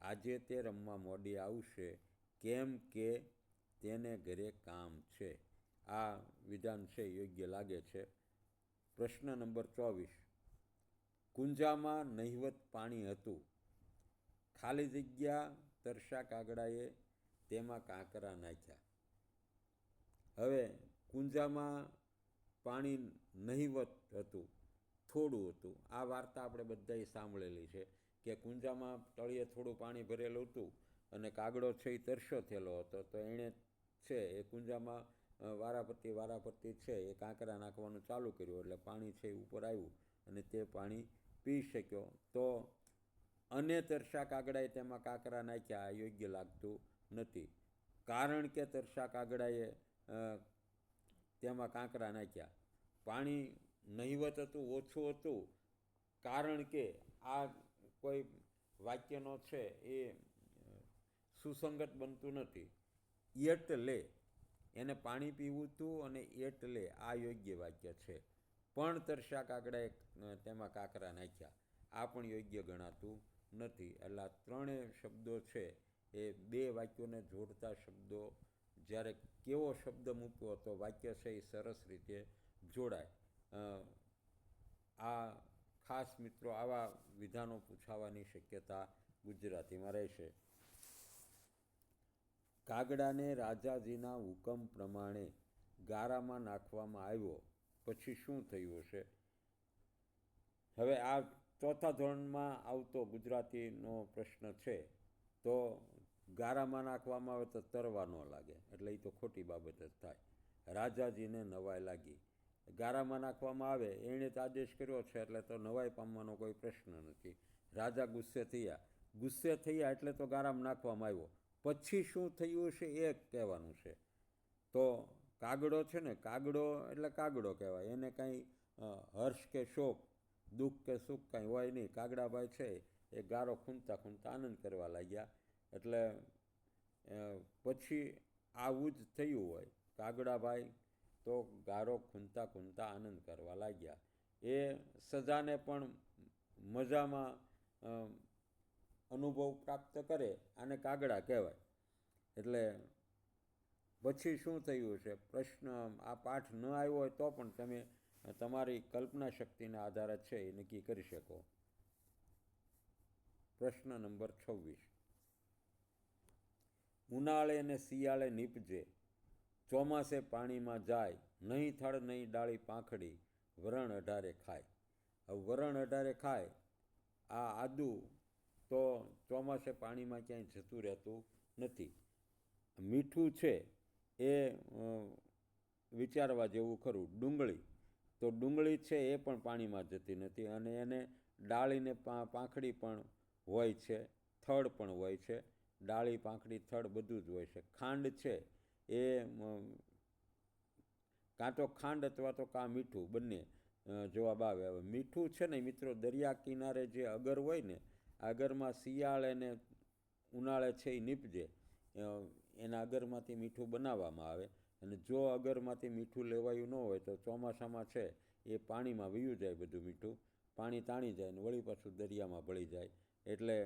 આજે તે રમવા મોડી આવશે કેમ કે તેને ઘરે કામ છે. આ વિધાન છે યોગ્ય લાગે છે. પ્રશ્ન નંબર 24. કુંજામાં નહિવત પાણી હતું, ખાલી જગ્યા તરસા કાગડાએ તેમાં કાંકરા નાખ્યા. હવે કુંજામાં પાણી નહિવત હતું, થોડું હતું. આ વાર્તા આપણે બધાએ સાંભળેલી છે કે કુંજામાં તળિયે થોડું પાણી ભરેલું હતું અને કાગડો છે એ તરસ્યો થયેલો હતો. તો એણે છે એ કુંજામાં વારાફરતી છે એ કાંકરા નાખવાનું ચાલુ કર્યું, એટલે પાણી છે એ ઉપર આવ્યું અને તે પાણી પી શક્યો. તો અને તરસા કાગડાએ તેમાં કાંકરા નાખ્યા, આ યોગ્ય લાગતું નથી. કારણ કે તરસા કાગડાએ તેમાં કાંકરા નાખ્યા. પાણી નહિવત હતું, ઓછું હતું, કારણ કે આ કોઈ વાક્યનો છે એ સુસંગત બનતું નથી. એટલે એને પાણી પીવું હતું અને એટલે આ યોગ્ય વાક્ય છે. પણ તરસા કાગડાએ તેમાં કાંકરા નાખ્યા, આ પણ યોગ્ય ગણાતું નથી. એટલે આ ત્રણેય શબ્દો છે એ બે વાક્યોને જોડતા શબ્દો, જ્યારે કેવો શબ્દ મૂકવો તો વાક્ય છે એ સરસ રીતે જોડાય. આ ખાસ મિત્રો આવા વિધાનો પૂછાવાની શક્યતા ગુજરાતીમાં રહેશે. કાગડાને રાજાજીના હુકમ પ્રમાણે ગારામાં નાખવામાં આવ્યો, પછી શું થયું હશે? હવે આ ચોથા ધોરણમાં આવતો ગુજરાતીનો પ્રશ્ન છે. તો ગારામાં નાખવામાં આવે તો તરવા ન લાગે, એટલે એ તો ખોટી બાબત જ થાય. રાજાજીને નવાઈ લાગી. ગારામાં નાખવામાં આવે, એણે તો આદેશ કર્યો છે એટલે તો નવાઈ પામવાનો કોઈ પ્રશ્ન નથી. રાજા ગુસ્સે થયા એટલે તો ગારામાં નાખવામાં આવ્યો. પછી શું થયું છે એ કહેવાનું છે. તો કાગડો છે ને, કાગડો એટલે કાગડો કહેવાય. એને કાંઈ હર્ષ કે શોક, દુઃખ કે સુખ કાંઈ હોય નહીં. કાગડાભાઈ છે એ ગારો ખૂંદતા ખૂંદતા આનંદ કરવા લાગ્યા. એટલે પછી આવું જ થયું હોય. કાગડાભાઈ તો ગારો ખૂંદતા ખૂંદતા આનંદ કરવા લાગ્યા. એ સજાને પણ મજામાં અનુભવ પ્રાપ્ત કરે અને કાગડા કહેવાય. એટલે પછી શું થયું છે? પ્રશ્ન આ પાઠ ન આવ્યો હોય તો પણ તમે તમારી કલ્પના શક્તિના આધારે છે એ નક્કી કરી શકો. પ્રશ્ન નંબર 26. ઉનાળે ને શિયાળે નીપજે, ચોમાસે પાણીમાં જાય, નહીં થડ નહીં ડાળી પાંખડી, વરણ અઢારે ખાય. હવે વરણ અઢારે ખાય, આ આદુ તો ચોમાસે પાણીમાં ક્યાંય જતું રહેતું નથી. મીઠું છે એ વિચારવા જેવું ખરું. ડુંગળી, તો ડુંગળી છે એ પણ પાણીમાં જતી નથી અને એને ડાળીને પાંખડી પણ હોય છે, થડ પણ હોય છે. ડાળી પાંખડી થડ બધું જ હોય છે. ખાંડ છે એ કાં તો ખાંડ અથવા તો કાં મીઠું બંને જવાબ આવે. હવે મીઠું છે ને મિત્રો, દરિયા કિનારે જે અગર હોય ને, અગરમાં શિયાળે ને ઉનાળે છે એ નીપજે, એના અગરમાંથી મીઠું બનાવવામાં આવે. અને જો અગરમાંથી મીઠું લેવાયું ન હોય તો ચોમાસામાં છે એ પાણીમાં વયું જાય બધું મીઠું, પાણી તાણી જાય ને વળી પાછું દરિયામાં ભળી જાય. એટલે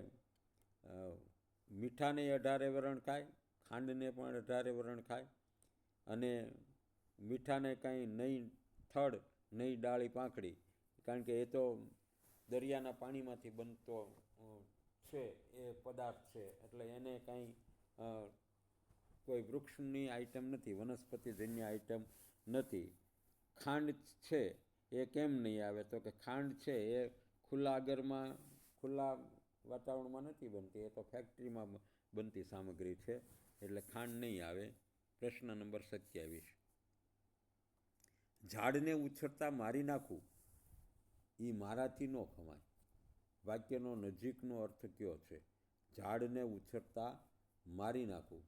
મીઠાને 18 વરણ ખાય, ખાંડને પણ 18 વરણ ખાય, અને મીઠાને કાંઈ નહીં થડ નહીં ડાળી પાંખડી, કારણ કે એ તો દરિયાના પાણીમાંથી બનતો છે એ પદાર્થ છે, એટલે એને કાંઈ કોઈ વૃક્ષની આઈટમ નથી, વનસ્પતિજન્ય આઈટમ નથી. ખાંડ છે એ કેમ નહીં આવે? તો કે ખાંડ છે એ ખુલ્લા આગરમાં ખુલ્લા વાતાવરણમાં નથી બનતી, એ તો ફેક્ટરીમાં બનતી સામગ્રી છે, એટલે ખાંડ નહીં આવે. પ્રશ્ન નંબર 27. ઝાડને ઉછળતા મારી નાખું એ મારાથી ન ખવાય. વાક્યનો નજીકનો અર્થ કયો છે? ઝાડને ઉછળતા મારી નાખું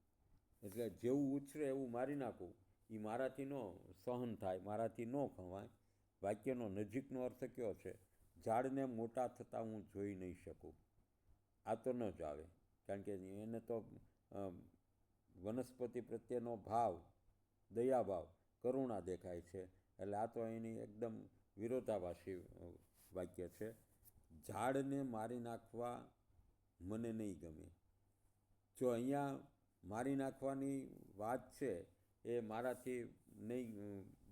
એટલે જેવું ઉછરે એવું મારી નાખું, એ મારાથી ન સહન થાય, મારાથી ન ખવાય. વાક્યનો નજીકનો અર્થ કયો છે? ઝાડને મોટા થતાં હું જોઈ નહીં શકું. આ તો ન જ આવે, કારણ કે એને તો વનસ્પતિ પ્રત્યેનો ભાવ, દયાભાવ, કરુણા દેખાય છે, એટલે આ તો એની એકદમ વિરોધાભાસી વાક્ય છે. ઝાડને મારી નાખવા મને નહીં ગમે. જો અહીંયા મારી નાખવાની વાત છે એ મારાથી નહીં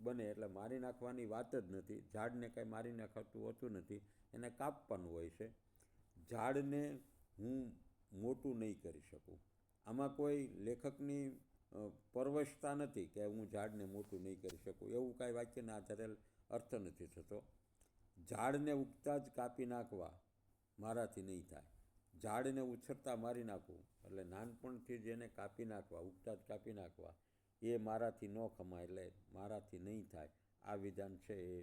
બને, એટલે મારી નાખવાની વાત જ નથી. ઝાડને કાંઈ મારી નાખતું હોતું નથી, એને કાપવાનું હોય છે. ઝાડને હું મોટું નહીં કરી શકું. આમાં કોઈ લેખકની પરવશતા નથી કે હું ઝાડને મોટું નહીં કરી શકું, એવું કાંઈ વાક્યના આધારે અર્થ નથી થતો. ઝાડને ઉગતા જ કાપી નાખવા મારાથી નહીં થાય. ઝાડને ઉછળતા મારી નાખવું એટલે નાનપણથી જ એને કાપી નાખવા, ઉગતા જ કાપી નાખવા, એ મારાથી ન ખમાય, એટલે મારાથી નહીં થાય. આ વિધાન છે એ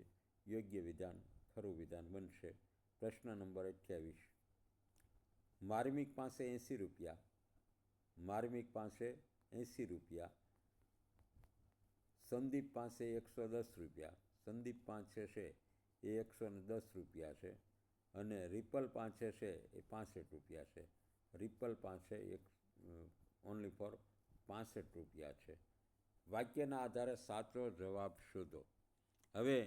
યોગ્ય વિધાન, ખરું વિધાન બનશે. પ્રશ્ન નંબર 28. માર્મિક પાસે 80 રૂપિયા. માર્મિક પાસે 80 રૂપિયા. સંદીપ પાસે 110 રૂપિયા. સંદીપ પાસે છે એ 110 રૂપિયા છે, અને રિપલ પાસે છે એ 65 રૂપિયા છે. રિપલ પાસે ઓનલી ફોર 65 રૂપિયા છે. વાક્યના આધારે સાચો જવાબ શોધો. હવે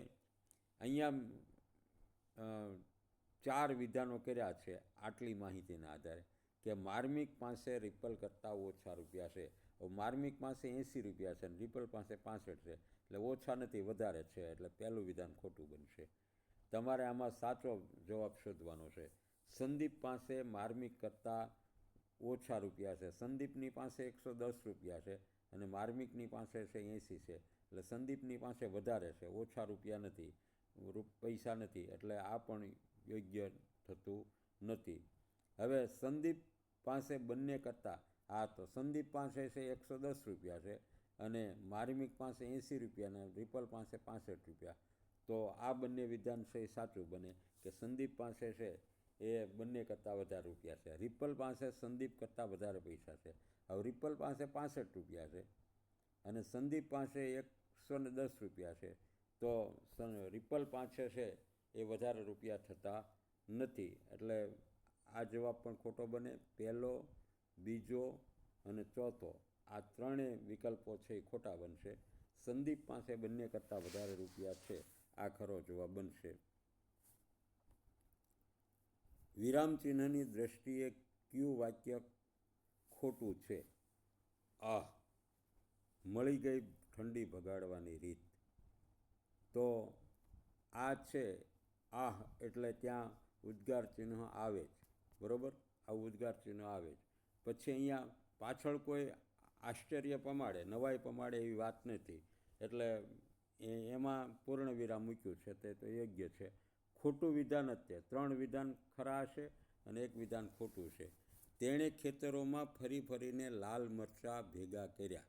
અહીંયા 4 વિધાનો કર્યા છે આટલી માહિતીના આધારે, કે માર્મિક પાસે રિપલ કરતાં ઓછા રૂપિયા છે. માર્મિક પાસે 80 રૂપિયા છે અને રિપલ પાસે 65 છે, એટલે ઓછા નથી વધારે છે, એટલે પહેલું વિધાન ખોટું બનશે. તમારે આમાં સાચો જવાબ શોધવાનો છે. સંદીપ પાસે માર્મિક કરતાં ઓછા રૂપિયા છે. સંદીપની પાસે 110 રૂપિયા છે અને માર્મિકની પાસે છે 80 છે, એટલે સંદીપની પાસે વધારે છે, ઓછા રૂપિયા નથી, પૈસા નથી, એટલે આ પણ યોગ્ય થતું નથી. હવે સંદીપ પાસે બંને કરતાં, હા તો સંદીપ પાસે છે 110 રૂપિયા છે અને માર્મિક પાસે 80 રૂપિયા અને રિપલ પાસે 65 રૂપિયા, તો આ બંને વિધાન છે એ સાચું બને કે સંદીપ પાસે છે એ બંને કરતાં વધારે રૂપિયા છે. રિપલ પાસે સંદીપ કરતાં વધારે પૈસા છે. હવે રિપલ પાસે 65 રૂપિયા છે અને સંદીપ પાસે 110 રૂપિયા છે, તો રિપલ પાસે છે એ વધારે રૂપિયા થતા નથી, એટલે આ જવાબ પણ ખોટો બને. પહેલો, બીજો અને ચોથો, આ ત્રણેય વિકલ્પો છે એ ખોટા બનશે. સંદીપ પાસે બંને કરતાં વધારે રૂપિયા છે, આ ખરો જવાબ બનશે. વિરામચિહ્નની દ્રષ્ટિએ કયું વાક્ય ખોટું છે? આહ, મળી ગઈ ઠંડી ભગાડવાની રીત. તો આ છે આહ, એટલે ત્યાં ઉદ્ગાર ચિહ્ન આવે જ, બરાબર, આ ઉદ્ગાર ચિહ્ન આવે જ. પછી અહીંયા પાછળ કોઈ આશ્ચર્ય પમાડે, નવાઈ પમાડે એવી વાત નથી, એટલે એમાં પૂર્ણ વિરામ મૂક્યું છે તે તો યોગ્ય છે. ખોટું વિધાન જ તે, 3 વિધાન ખરા છે અને 1 વિધાન ખોટું છે. તેણે ખેતરોમાં ફરી ફરીને લાલ મરચાં ભેગા કર્યા.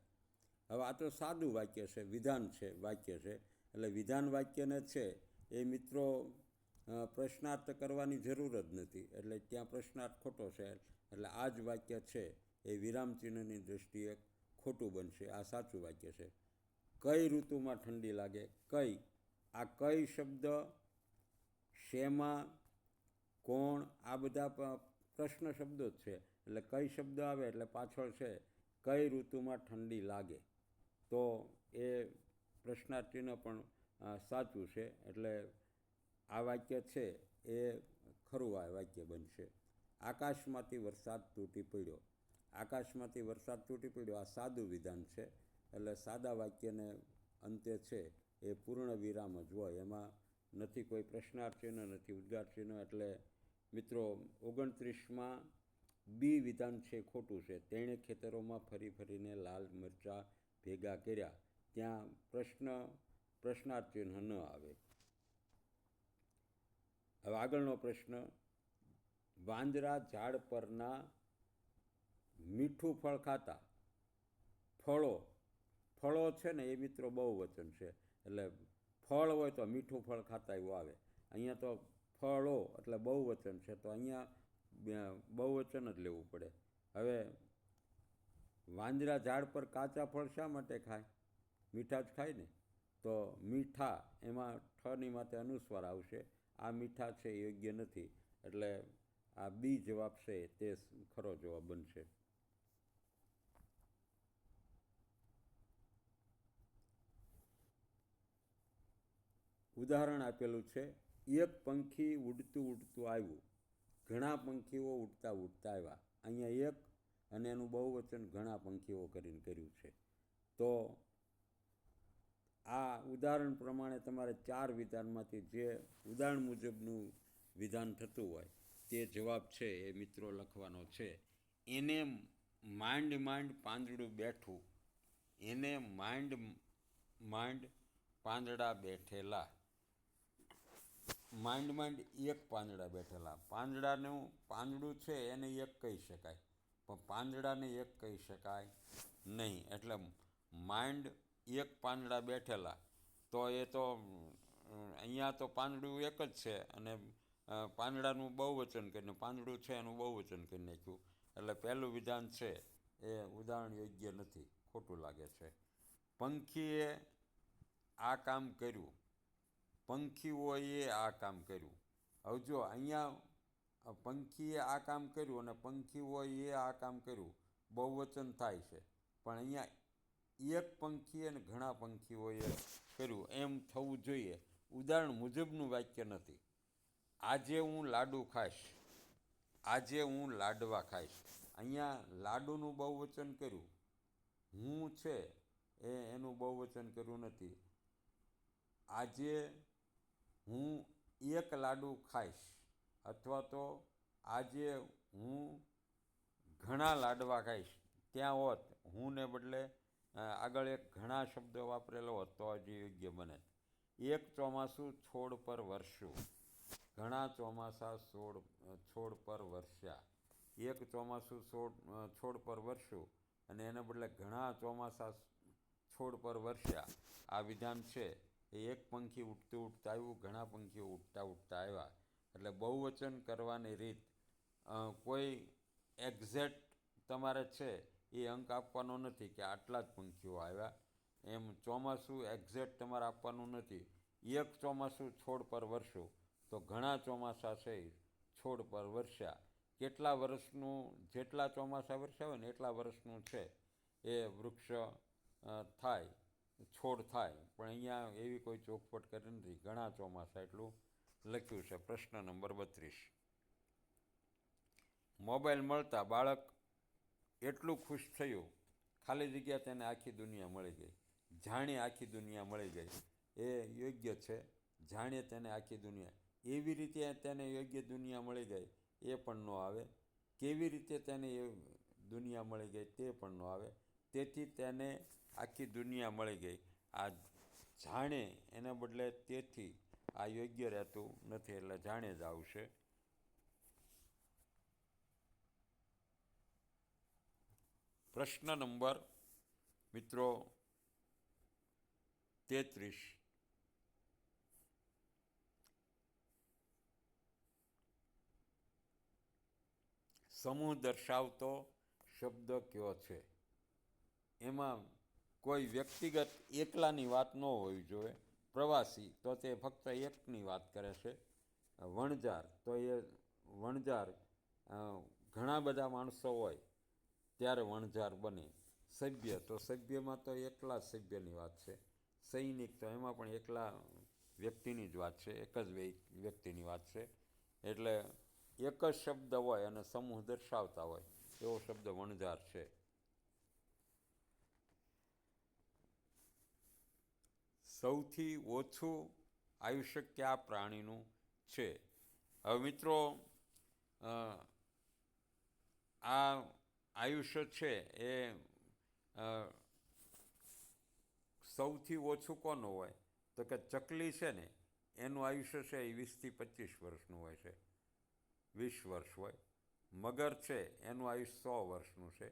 હવે આ તો સાદું વાક્ય છે, વિધાન છે, વાક્ય છે, એટલે વિધાન વાક્યને છે એ મિત્રો પ્રશ્નાર્થ કરવાની જરૂર જ નથી, એટલે ત્યાં પ્રશ્નાર્થ ખોટો છે, એટલે આ જ વાક્ય છે એ વિરામચિહ્નની દૃષ્ટિએ ખોટું બનશે. આ સાચું વાક્ય છે. કઈ ઋતુમાં ઠંડી લાગે? કઈ, આ કઈ શબ્દ, શેમાં, કોણ, આ બધા પ્રશ્ન શબ્દો જ છે. એટલે કઈ શબ્દ આવે એટલે પાછળ છે કઈ ઋતુમાં ઠંડી લાગે, તો એ પ્રશ્નાર્થ ચિહ્ન પણ સાચું છે. એટલે આ વાક્ય છે એ ખરું આ વાક્ય બનશે. આકાશમાંથી વરસાદ તૂટી પડ્યો. આકાશમાંથી વરસાદ તૂટી પડ્યો આ સાદું વિધાન છે. એટલે સાદા વાક્યને અંતે છે એ પૂર્ણ વિરામ જ હોય, એમાં નથી કોઈ પ્રશ્નાર્થ ચિહ્ન, નથી ઉદ્ગાર ચિહ્ન. એટલે મિત્રો 29માં બી વિધાન છે ખોટું છે. તેણે ખેતરોમાં ફરી ફરીને લાલ મરચાં ભેગા કર્યા, ત્યાં પ્રશ્નાર્થ ચિહ્ન ન આવે. હવે આગળનો પ્રશ્ન, વાંદરા ઝાડ પરના મીઠું ફળ ખાતા. ફળો છે ને એ મિત્રો બહુવચન છે, એટલે ફળ હોય તો મીઠું ફળ ખાતા એવું આવે. અહીંયા તો ફળો એટલે બહુવચન છે, તો અહીંયા બહુવચન જ લેવું પડે. હવે વાંદરા ઝાડ પર કાચા ફળ શા માટે ખાય? મીઠા જ ખાય ને. તો મીઠા, એમાં ઠની માથે અનુસ્વાર આવશે. આ મીઠા છે એ યોગ્ય નથી. એટલે આ બી જવાબ છે તે ખરો જવાબ બનશે. ઉદાહરણ આપેલું છે, એક પંખી ઉડતું ઉડતું આવ્યું, ઘણા પંખીઓ ઉડતા ઉડતા આવ્યા. અહીંયા એક અને એનું બહુવચન ઘણા પંખીઓ કરીને કર્યું છે. તો આ ઉદાહરણ પ્રમાણે તમારે 4 વિધાનમાંથી જે ઉદાહરણ મુજબનું વિધાન થતું હોય તે જવાબ છે એ મિત્રો લખવાનો છે. એને માંડ માંડ પાંદડું બેઠું. એને માંડ માંડ પાંદડા બેઠેલા. માંડ માંડ એક પાંદડા બેઠેલા. પાંદડું છે એને એક કહી શકાય, પણ પાંદડાને એક કહી શકાય નહીં. એટલે માંડ એક પાંદડા બેઠેલા, તો એ તો અહીંયા તો પાંદડું એક જ છે અને પાંદડાનું બહુવચન કરીને પાંદડું છે એનું બહુવચન કરી નાખ્યું. એટલે પહેલું વિધાન છે એ ઉદાહરણ યોગ્ય નથી, ખોટું લાગે છે. પંખીએ આ કામ કર્યું. પંખીઓએ આ કામ કર્યું. હવે જો અહીંયા પંખીએ આ કામ કર્યું અને પંખીઓએ આ કામ કર્યું, બહુવચન થાય છે. પણ અહીંયા એક પંખીએ અને ઘણા પંખીઓએ કર્યું એમ થવું જોઈએ. ઉદાહરણ મુજબનું વાક્ય નથી. આજે હું લાડુ ખાઈશ. આજે હું લાડવા ખાઈશ. અહીંયા લાડુનું બહુવચન કર્યું, હું છે એનું બહુવચન કર્યું નથી. આજે હું એક લાડુ ખાઈશ, અથવા તો આજે હું ઘણા લાડવા ખાઈશ. ત્યાં હોત હું ને બદલે આગળ એક ઘણા શબ્દ વાપરેલો હોત તો હજી યોગ્ય બને. એક ચોમાસું છોડ પર વરસ્યું. ઘણા ચોમાસા છોડ પર વરસ્યા. એક ચોમાસું છોડ પર વરસ્યું અને એને બદલે ઘણા ચોમાસા છોડ પર વરસ્યા. આ વિધાન છે એ એક પંખી ઉડતું ઉડતા આવ્યું, ઘણા પંખીઓ ઉડતા ઉડતા આવ્યા. એટલે બહુવચન કરવાની રીત કોઈ એક્ઝેક્ટ તમારે છે એ અંક આપવાનો નથી કે આટલા જ પંખીઓ આવ્યા. એમ ચોમાસું એક્ઝેક્ટ તમારે આપવાનું નથી. એક ચોમાસું છોડ પર વરસ્યું, તો ઘણા ચોમાસા છે છોડ પર વરસ્યા. કેટલા વર્ષનું, જેટલા ચોમાસા વરસ્યા હોય ને એટલા વર્ષનું છે એ વૃક્ષ થાય, છોડ થાય. પણ અહીંયા એવી કોઈ ચોખવટ કરી નથી. ઘણા ચોમાસા એટલું લખ્યું છે. પ્રશ્ન નંબર 32. મોબાઈલ મળતા બાળક એટલું ખુશ થયું, ખાલી જગ્યા તેને આખી દુનિયા મળી ગઈ. જાણે આખી દુનિયા મળી ગઈ એ યોગ્ય છે. જાણે તેને આખી દુનિયા, એવી રીતે તેને યોગ્ય દુનિયા મળી ગઈ એ પણ ન આવે. કેવી રીતે તેને એ દુનિયા મળી ગઈ તે પણ ન આવે. તેથી તેને આખી દુનિયા મળી ગઈ. આ જાણે એના બદલે તેથી આ યોગ્ય રહેતું નથી, એટલે જાણે જ આવશે. પ્રશ્ન નંબર મિત્રો 33. સમૂહ દર્શાવતો શબ્દ કયો છે એમાં કોઈ વ્યક્તિગત એકલાની વાત ન હોવી જોઈએ. પ્રવાસી તો તે ફક્ત એકની વાત કરે છે. વણઝાર તો એ વણઝાર ઘણા બધા માણસો હોય ત્યારે વણઝાર બને. સભ્ય તો સભ્યમાં તો એકલા જ સભ્યની વાત છે. સૈનિક તો એમાં પણ એકલા વ્યક્તિની જ વાત છે, એક જ વ્યક્તિની વાત છે. એટલે એક જ શબ્દ હોય અને સમૂહ દર્શાવતા હોય એવો શબ્દ વણઝાર છે. સૌથી ઓછું આયુષ્ય કયા પ્રાણીનું છે? હવે મિત્રો, આ આયુષ્ય છે એ સૌથી ઓછું કોનું હોય તો કે ચકલી છે ને એનું આયુષ્ય છે એ 20થી 25 વર્ષનું હોય છે, 20 વર્ષ હોય. મગર છે એનું આયુષ્ય 100 વર્ષનું છે.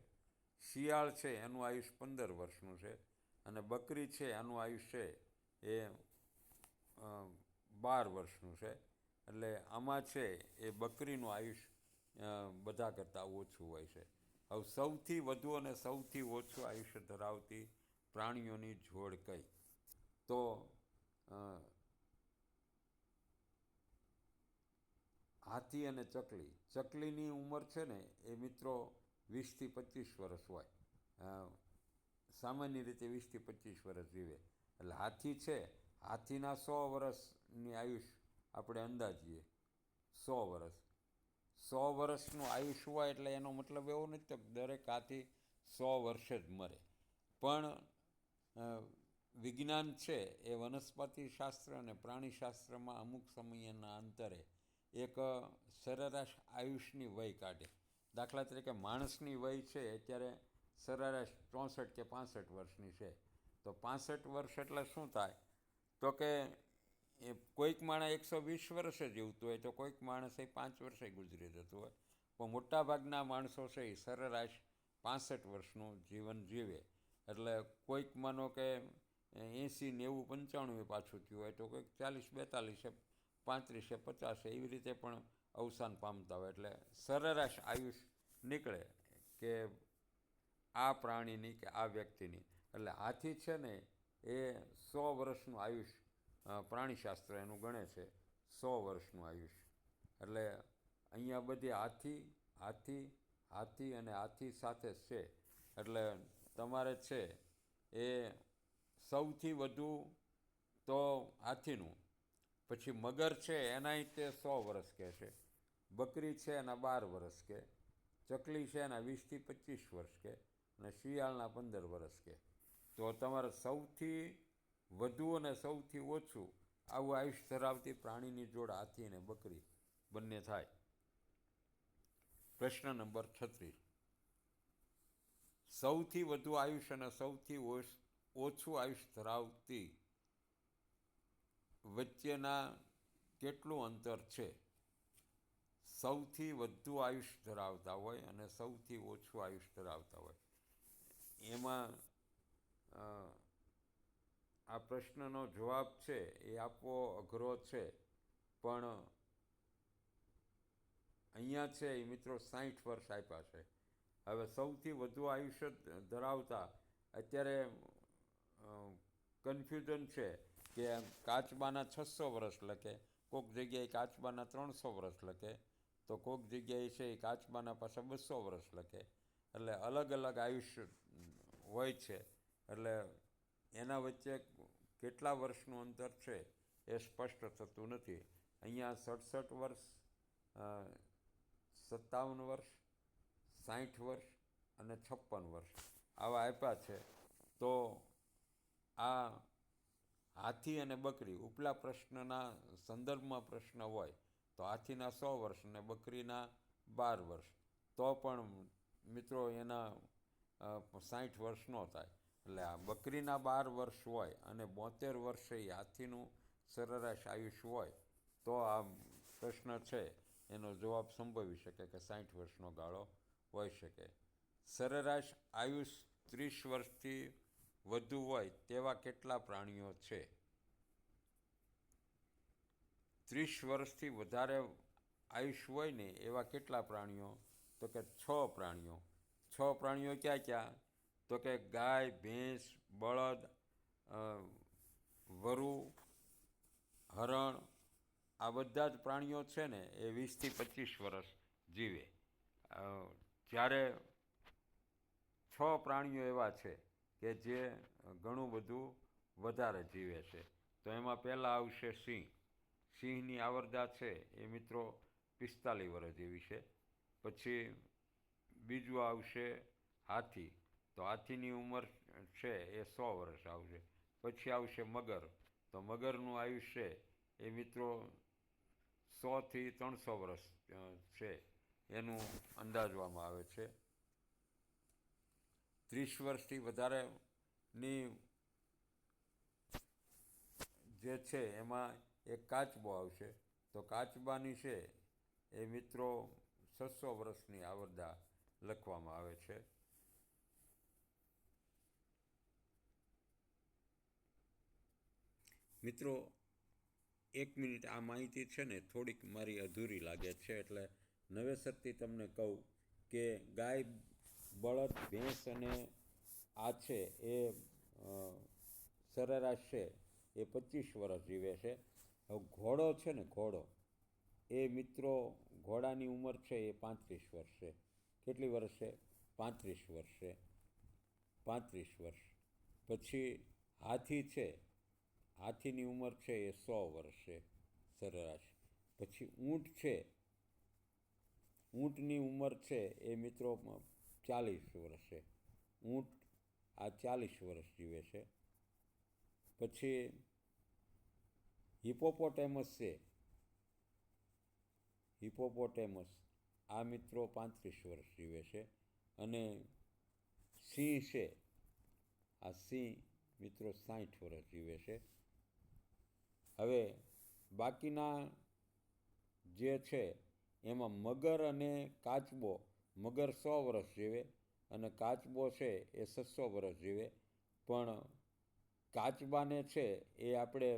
શિયાળ છે એનું આયુષ્ય 15 વર્ષનું છે. અને બકરી છે એનું આયુષ્ય એ 12 વર્ષનું છે. એટલે આમાં છે એ બકરીનું આયુષ્ય બધા કરતાં ઓછું હોય છે. હવે સૌથી વધુ અને સૌથી ઓછું આયુષ્ય ધરાવતી પ્રાણીઓની જોડ કઈ? તો હાથી અને ચકલી. ચકલીની ઉંમર છે ને એ મિત્રો 20થી 25 વર્ષ હોય. સામાન્ય રીતે 20થી 25 વર્ષ જીવે. એટલે હાથી છે, હાથીના 100 વર્ષની આયુષ આપણે અંદાજીએ 100 વર્ષ. 100 વર્ષનું આયુષ હોય એટલે એનો મતલબ એવો નથી તો દરેક હાથી 100 વર્ષે જ મરે. પણ વિજ્ઞાન છે એ વનસ્પતિ શાસ્ત્ર અને પ્રાણીશાસ્ત્રમાં અમુક સમયના અંતરે એક સરેરાશ આયુષની વય કાઢે. દાખલા તરીકે માણસની વય છે અત્યારે સરેરાશ 64 કે 65 વર્ષની છે. તો 65 વર્ષ એટલે શું થાય તો કે કોઈક માણસ 120 વર્ષે જીવતું હોય તો કોઈક માણસ 5 વર્ષે ગુજરી જતું હોય. પણ મોટાભાગના માણસો છે એ સરેરાશ 65 વર્ષનું જીવન જીવે. એટલે કોઈક માનો કે 80, 90, 95 પાછું થયું હોય તો કોઈક 40, 42, 35, 50 એવી રીતે પણ અવસાન પામતા હોય. એટલે સરેરાશ આયુષ નીકળે કે આ પ્રાણીની કે આ વ્યક્તિની. એટલે હાથી છે ને એ 100 વર્ષનું આયુષ પ્રાણીશાસ્ત્ર એનું ગણે છે, 100 વર્ષનું આયુષ. એટલે અહીંયા બધી હાથી અને હાથી સાથે જ છે. એટલે તમારે છે એ સૌથી વધુ તો હાથીનું, પછી મગર છે એનાય તે 100 વર્ષ કહે છે, બકરી છે એના 12 વર્ષ કહે, ચકલી છે એના 20થી 25 વર્ષ કહે અને શિયાળના 15 વર્ષ કહે. તો તમારે સૌથી વધુ અને સૌથી ઓછું આવું આયુષ ધરાવતી પ્રાણીની જોડ હાથી અને બકરી બંને થાય. પ્રશ્ન નંબર 36. સૌથી વધુ આયુષ અને સૌથી ઓછું આયુષ ધરાવતી વચ્ચેના કેટલું અંતર છે? સૌથી વધુ આયુષ ધરાવતા હોય અને સૌથી ઓછું આયુષ ધરાવતા હોય એમાં આ પ્રશ્નનો જવાબ છે એ આપવો અઘરો છે. પણ અહીંયા છે એ મિત્રો 60 વર્ષ આપ્યા છે. હવે સૌથી વધુ આયુષ્ય ધરાવતા અત્યારે કન્ફ્યુઝન છે કે કાચબાના 600 વર્ષ લખે, કોઈક જગ્યાએ કાચબાના 300 વર્ષ લખે, તો કોઈક જગ્યાએ છે એ કાચબાના પાછા 200 વર્ષ લખે. એટલે અલગ અલગ આયુષ્ય હોય છે. એટલે એના વચ્ચે કેટલા વર્ષનું અંતર છે એ સ્પષ્ટ થતું નથી. અહીંયા 67 વર્ષ, 57 વર્ષ, 60 વર્ષ અને 56 વર્ષ આવા આપ્યા છે. તો આ હાથી અને બકરી ઉપલા પ્રશ્નના સંદર્ભમાં પ્રશ્ન હોય તો હાથીના 100 વર્ષ અને બકરીના 12 વર્ષ, તો પણ મિત્રો એના 60 વર્ષ ન થાય. એટલે આ બકરીના 12 વર્ષ હોય અને 72 વર્ષે હાથીનું સરેરાશ આયુષ હોય તો આ પ્રશ્ન છે એનો જવાબ સંભવી શકે કે 60 વર્ષનો ગાળો હોઈ શકે. સરેરાશ આયુષ 30 વર્ષથી વધુ હોય તેવા કેટલા પ્રાણીઓ છે? 30 વર્ષથી વધારે આયુષ હોય ને એવા કેટલા પ્રાણીઓ? તો કે 6 પ્રાણીઓ. 6 પ્રાણીઓ ક્યાં ક્યાં? તો કે ગાય, ભેંસ, બળદ, વરુ, હરણ, આ બધા જ પ્રાણીઓ છે ને એ 20થી 25 વર્ષ જીવે. જ્યારે 6 પ્રાણીઓ એવા છે કે જે ઘણું બધું વધારે જીવે છે. તો એમાં પહેલાં આવશે સિંહ. સિંહની આવરદા છે એ મિત્રો 45 વર્ષ જેવી છે. પછી બીજું આવશે હાથી. તો હાથીની ઉંમર છે એ 100 વર્ષ આવશે. પછી આવશે મગર. તો મગરનું આયુષ્ય એ મિત્રો 100થી 300 વર્ષ છે એનું અંદાજવામાં આવે છે. 30 વર્ષથી વધારેની જે છે એમાં એક કાચબો આવશે. તો કાચબાની છે એ મિત્રો 600 વર્ષની આવરદા લખવામાં આવે છે. મિત્રો, 1 મિનિટ, આ માહિતી છે ને થોડીક મારી અધૂરી લાગે છે, એટલે નવેસરથી તમને કહું કે ગાય, બળદ, ભેંસ અને આ છે એ સરેરાશ છે એ 25 વર્ષ જીવે છે. હવે ઘોડો છે ને, ઘોડો એ મિત્રો, ઘોડાની ઉંમર છે એ 35 વર્ષ છે. કેટલી વર્ષ છે? 35 વર્ષ છે. 35 વર્ષ. પછી હાથી છે, હાથીની ઉંમર છે એ 100 વર્ષ છે સરેરાશ. પછી ઊંટ છે, ઊંટની ઉંમર છે એ મિત્રો 40 વર્ષ છે. ઊંટ આ 40 વર્ષ જીવે છે. પછી હિપોપોટેમસ છે, હિપોપોટેમસ આ મિત્રો 35 વર્ષ જીવે છે. અને સિંહ છે, આ સિંહ મિત્રો 60 વર્ષ જીવે છે. હવે બાકીના જે છે એમાં મગર અને કાચબો, મગર 100 વર્ષ જીવે અને કાચબો છે એ 600 વર્ષ જીવે. પણ કાચબાને છે એ આપણે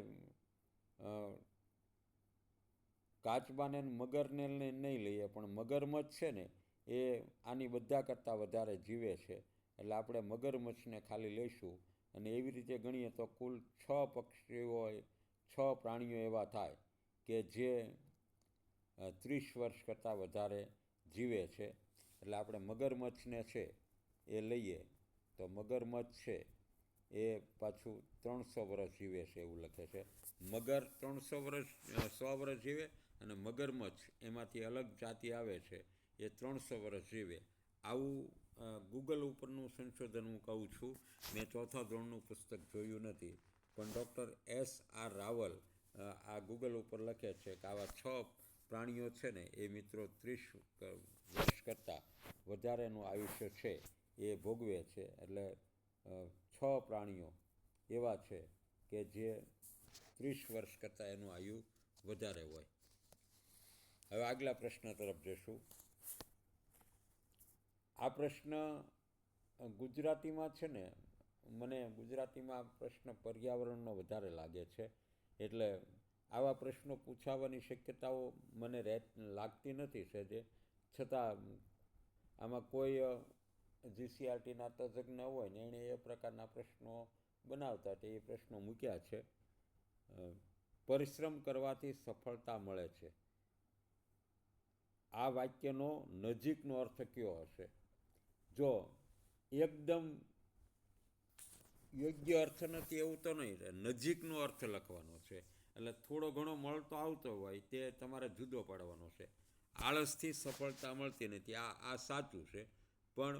કાચબાને મગરને નહીં લઈએ, પણ મગરમચ્છ છે ને એ આની બધા કરતાં વધારે જીવે છે. એટલે આપણે મગરમચ્છને ખાલી લઈશું. અને એવી રીતે ગણીએ તો કુલ 6 પક્ષીઓ, 6 પ્રાણીઓ એવા થાય કે જે 30 વર્ષ કરતાં વધારે જીવે છે. એટલે આપણે મગરમચ્છને છે એ લઈએ તો મગરમચ્છ છે એ પાછું 300 વર્ષ જીવે છે એવું લખે છે. મગર 300 વર્ષ, 100 વર્ષ જીવે અને મગરમચ્છ એમાંથી અલગ જાતિ આવે છે એ 300 વર્ષ જીવે. આવું ગૂગલ ઉપરનું સંશોધન હું કહું છું. મેં 4થા ધોરણનું પુસ્તક જોયું નથી, પણ ડૉક્ટર S.R. રાવલ આ ગૂગલ ઉપર લખે છે કે આવા 6 પ્રાણીઓ છે ને એ મિત્રો 30 વર્ષ કરતાં વધારેનું આયુષ્ય છે એ ભોગવે છે. એટલે 6 પ્રાણીઓ એવા છે કે જે 30 વર્ષ કરતાં એનું આયુ વધારે હોય. હવે આગલા પ્રશ્ન તરફ જશું. આ પ્રશ્ન ગુજરાતીમાં છે ને, મને ગુજરાતીમાં પ્રશ્ન પર્યાવરણનો વધારે લાગે છે. એટલે આવા પ્રશ્નો પૂછાવાની શક્યતાઓ મને લાગતી નથી સહેજે. છતાં આમાં કોઈ GCRTના તજજ્ઞ હોય ને એણે એ પ્રકારના પ્રશ્નો બનાવતા તે એ પ્રશ્નો મૂક્યા છે. પરિશ્રમ કરવાથી સફળતા મળે છે. આ વાક્યનો નજીકનો અર્થ કયો હશે? જો એકદમ યોગ્ય અર્થ નથી એવું તો નહીં, નજીકનો અર્થ લખવાનો છે. એટલે થોડો ઘણો મળતો આવતો હોય તે તમારે જુદો પાડવાનો છે. આળસથી સફળતા મળતી નથી, આ સાચું છે, પણ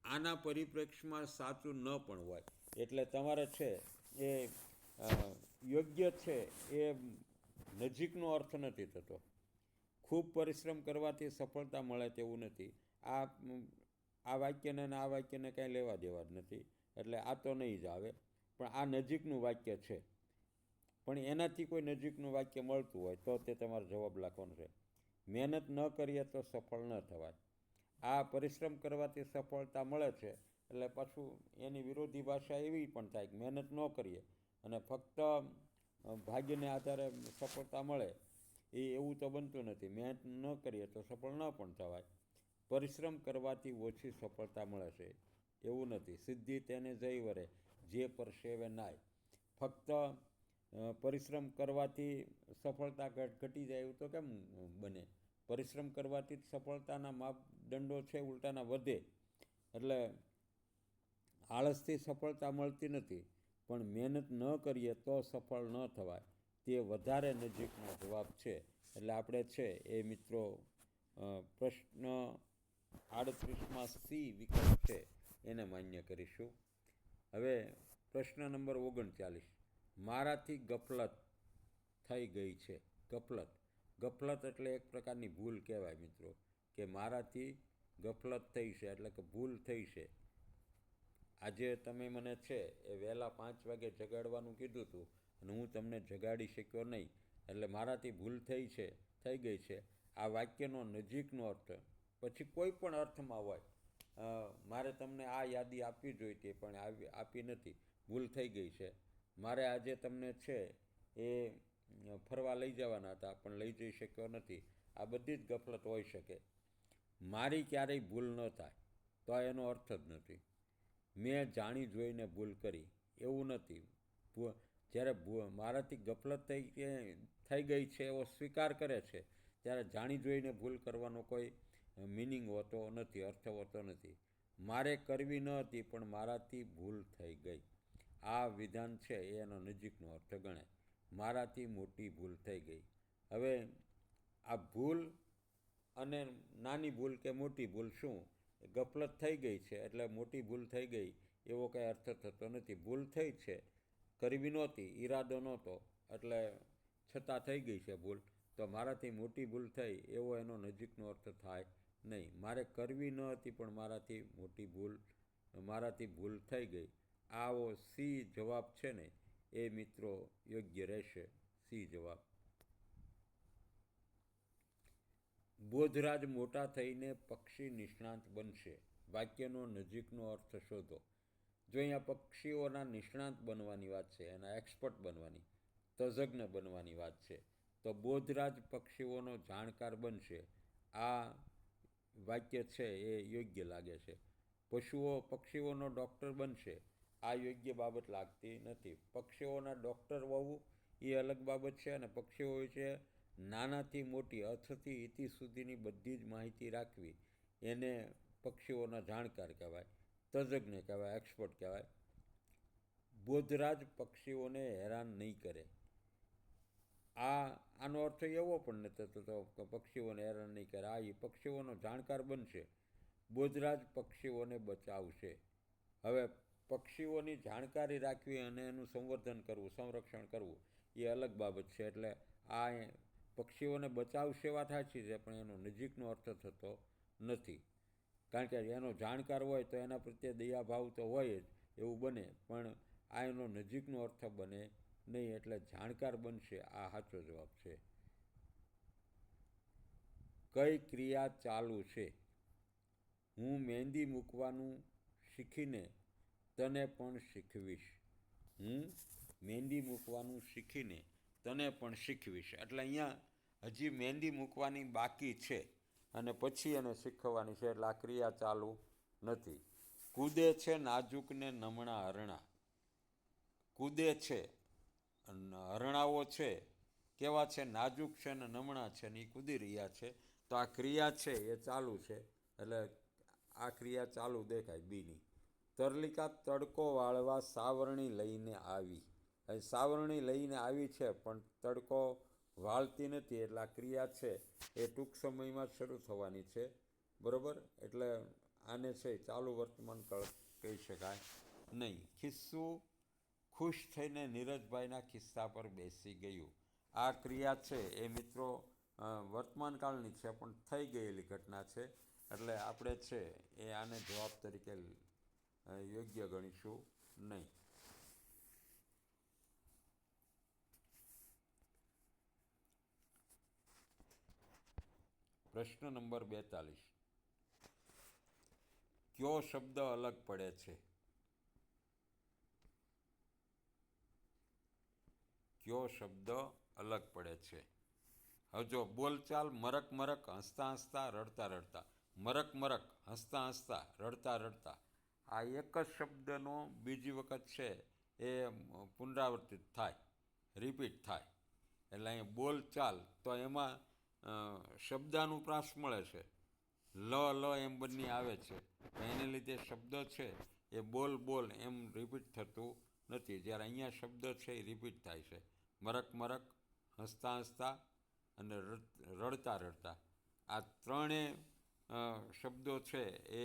આના પરિપ્રેક્ષમાં સાચું ન પણ હોય. એટલે તમારે છે એ યોગ્ય છે એ નજીકનો અર્થ નથી થતો. ખૂબ પરિશ્રમ કરવાથી સફળતા મળે તેવું નથી. આ વાક્યને અને આ વાક્યને કાંઈ લેવા દેવા જ નથી. એટલે આ તો નહીં જ આવે. પણ આ નજીકનું વાક્ય છે. પણ એનાથી કોઈ નજીકનું વાક્ય મળતું હોય તો તે તમારે જવાબ લખવાનો છે. મહેનત ન કરીએ તો સફળ ન થવાય. આ પરિશ્રમ કરવાથી સફળતા મળે છે એટલે પાછું એની વિરોધી ભાષા એવી પણ થાય કે મહેનત ન કરીએ અને ફક્ત ભાગ્યને આધારે સફળતા મળે, એવું તો બનતું નથી. મહેનત ન કરીએ તો સફળ ન પણ થવાય. પરિશ્રમ કરવાથી ઓછી સફળતા મળે છે એવું નથી. સિદ્ધિ તેને જઈ વરે જે પરસેવે નાય. ફક્ત પરિશ્રમ કરવાથી સફળતા ઘટી જાય એવું તો કેમ બને? પરિશ્રમ કરવાથી જ સફળતાના માપદંડો છે ઉલટાના વધે. એટલે આળસથી સફળતા મળતી નથી, પણ મહેનત ન કરીએ તો સફળ ન થવાય તે વધારે નજીકનો જવાબ છે. એટલે આપણે છે એ મિત્રો પ્રશ્ન 38માં સી વિકલ્પ છે એને માન્ય કરીશું. હવે પ્રશ્ન નંબર 39, મારાથી ગફલત થઈ ગઈ છે. ગફલત એટલે એક પ્રકારની ભૂલ કહેવાય મિત્રો, કે મારાથી ગફલત થઈ છે એટલે કે ભૂલ થઈ છે. આજે તમે મને છે એ વહેલા 5 વાગે જગાડવાનું કીધું હતું અને હું તમને જગાડી શક્યો નહીં, એટલે મારાથી ભૂલ થઈ ગઈ છે. આ વાક્યનો નજીકનો અર્થ પછી કોઈ પણ અર્થમાં હોય, મારે તમને આ યાદી આપવી જોઈતી પણ આપી નથી, ભૂલ થઈ ગઈ છે. મારે આજે તમને છે એ ફરવા લઈ જવાના હતા પણ લઈ જઈ શક્યો નથી. આ બધી જ ગફલત હોઈ શકે. મારી ક્યારેય ભૂલ ન થાય તો આ એનો અર્થ જ નથી. મેં જાણી જોઈને ભૂલ કરી એવું નથી. જ્યારે મારાથી ગફલત થઈ ગઈ છે એવો સ્વીકાર કરે છે ત્યારે જાણી જોઈને ભૂલ કરવાનો કોઈ મિનિંગ હોતો નથી, અર્થ હોતો નથી. મારે કરવી ન હતી પણ મારાથી ભૂલ થઈ ગઈ. આ વિધાન છે એનો નજીકનો અર્થ ગણાય. મારાથી મોટી ભૂલ થઈ ગઈ. હવે આ ભૂલ અને નાની ભૂલ કે મોટી ભૂલ શું? ગફલત થઈ ગઈ છે એટલે મોટી ભૂલ થઈ ગઈ એવો કંઈ અર્થ થતો નથી. ભૂલ થઈ છે, કરવી નહોતી, ઈરાદો નહોતો, એટલે છતાં થઈ ગઈ છે ભૂલ, તો મારાથી મોટી ભૂલ થઈ એવો એનો નજીકનો અર્થ થાય નહીં. મારે કરવી ન હતી પણ મારાથી ભૂલ થઈ ગઈ. આવો સી જવાબ છે ને એ મિત્રો યોગ્ય રહેશે. સી જવાબ. બોધરાજ મોટા થઈને પક્ષી નિષ્ણાત બનશે. વાક્યનો નજીકનો અર્થ શોધો. જો અહીંયા પક્ષીઓના નિષ્ણાત બનવાની વાત છે, એના એક્સપર્ટ બનવાની, તજજ્ઞ બનવાની વાત છે, તો બોધરાજ પક્ષીઓનો જાણકાર બનશે. આ વાક્ય છે એ યોગ્ય લાગે છે. પક્ષીઓનો ડૉક્ટર બનશે. આ યોગ્ય બાબત લાગતી નથી. પક્ષીઓના ડૉક્ટર હોવું એ અલગ બાબત છે, અને પક્ષીઓ વિશે નાનાથી મોટી અથથી ઇતિ સુધીની બધી જ માહિતી રાખવી એને પક્ષીઓના જાણકાર કહેવાય, તજજ્ઞ કહેવાય, એક્સપર્ટ કહેવાય. બોધરાજ પક્ષીઓને હેરાન નહીં કરે. આનો અર્થ એવો પણ નથી થતો કે પક્ષીઓને હેરાન નહીં કરે. એ પક્ષીઓનો જાણકાર બનશે. બોધરાજ પક્ષીઓને બચાવશે. હવે પક્ષીઓની જાણકારી રાખવી અને એનું સંવર્ધન કરવું, સંરક્ષણ કરવું એ અલગ બાબત છે. એટલે આ પક્ષીઓને બચાવશે વાત સાચી છે, પણ એનો નજીકનો અર્થ થતો નથી. કારણ કે એનો જાણકાર હોય તો એના પ્રત્યે દયાભાવ તો હોય જ, એવું બને, પણ આ એનો નજીકનો અર્થ બને નહીં. એટલે જાણકાર બનશે આ સાચો જવાબ છે. કઈ ક્રિયા ચાલુ છે? હું મહેંદી મૂકવાનું શીખીને તને પણ શીખવીશ. હું મહેંદી મૂકવાનું શીખીને તને પણ શીખવીશ. એટલે અહીંયા હજી મહેંદી મૂકવાની બાકી છે અને પછી એને શીખવવાની છે, એટલે આ ક્રિયા ચાલુ નથી. કૂદે છે નાજુકને નમણા હરણા. કૂદે છે, હરણાઓ છે કેવા છે? નાજુક છે ને નમણા છે ને એ કૂદી રહ્યા છે. તો આ ક્રિયા છે એ ચાલુ છે, એટલે આ ક્રિયા ચાલુ દેખાય બીની. તરલિકા તડકો વાળવા સાવરણી લઈને આવી. સાવરણી લઈને આવી છે પણ તડકો વાળતી નથી, એટલે આ ક્રિયા છે એ ટૂંક સમયમાં શરૂ થવાની છે. બરાબર? એટલે આને છે ચાલુ વર્તમાન કાળ કહી શકાય નહીં. ખિસ્સું ખુશ થઈને નીરજભાઈના ખિસ્સા પર બેસી ગયું. આ ક્રિયા છે એ મિત્રો વર્તમાન કાળની છે પણ થઈ ગયેલી ઘટના છે, એટલે આપણે છે એ આને જવાબ તરીકે યોગ્ય ગણીશું નહીં. પ્રશ્ન નંબર 42, કયો શબ્દ અલગ પડે છે? કયો શબ્દ અલગ પડે છે? હવે જો બોલચાલ મરક મરક, હસતા હસતા, રડતા રડતા. મરક મરક, હસતા હસતા, રડતા રડતા. આ એક જ શબ્દનો બીજી વખત છે એ પુનરાવર્તિત થાય, રિપીટ થાય. એટલે અહીંયા બોલ ચાલ, તો એમાં શબ્દાનુપ્રાસ મળે છે. લ લ એમ બંને આવે છે, એને લીધે શબ્દ છે એ બોલ બોલ એમ રિપીટ થતું નથી. જ્યારે અહીંયા શબ્દ છે એ રિપીટ થાય છે. મરક મરક, હસતા હસતા અને રડતા રડતા. આ ત્રણેય શબ્દો છે એ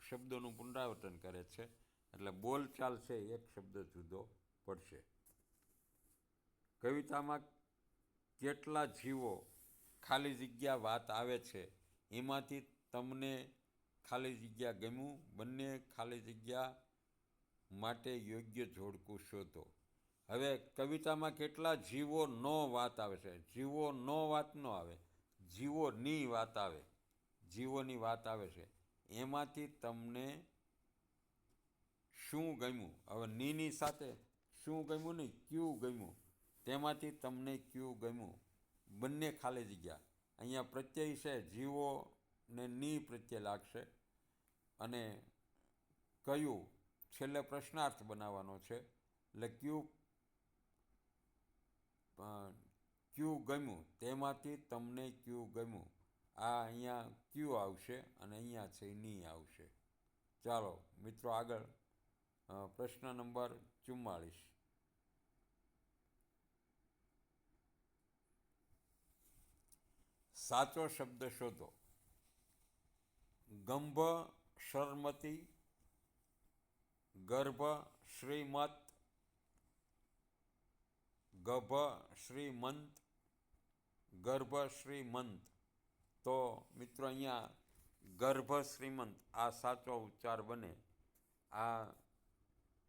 શબ્દોનું પુનરાવર્તન કરે છે. એટલે બોલચાલ છે એક શબ્દ જુદો પડશે. કવિતામાં કેટલા જીવો ખાલી જગ્યા વાત આવે છે, એમાંથી તમને ખાલી જગ્યા ગમ્યું? બંને ખાલી જગ્યા માટે યોગ્ય જોડકું શોધો. હવે કવિતામાં કેટલા જીવો નો વાત આવે છે. જીવો નો વાત ન આવે, જીવોની વાત આવે. જીવોની વાત આવે છે. એમાંથી તમને શું ગમ્યું? હવે નીની સાથે શું ગમ્યું નહીં, ક્યું ગમ્યું. તેમાંથી તમને ક્યું ગમ્યું? બંને ખાલી જગ્યા. અહીંયા પ્રત્યય છે, જીવો ને ની પ્રત્યય લાગશે. અને કયું છેલ્લે પ્રશ્નાર્થ બનાવવાનો છે. એટલે ક્યું ગમ્યું, તેમાંથી તમને ક્યું ગમ્યું. આ અહીંયા ક્યું આવશે અને અહીંયા છે ની આવશે. ચાલો મિત્રો આગળ પ્રશ્ન નંબર 44. સાચો શબ્દ શોધો. ગંભ શર્મતી, ગર્ભ શ્રીમત, ગભ શ્રીમંત, ગર્ભ શ્રીમંત. તો મિત્રો અહીંયા ગર્ભ શ્રીમંત આ સાચો ઉચ્ચાર બને. આ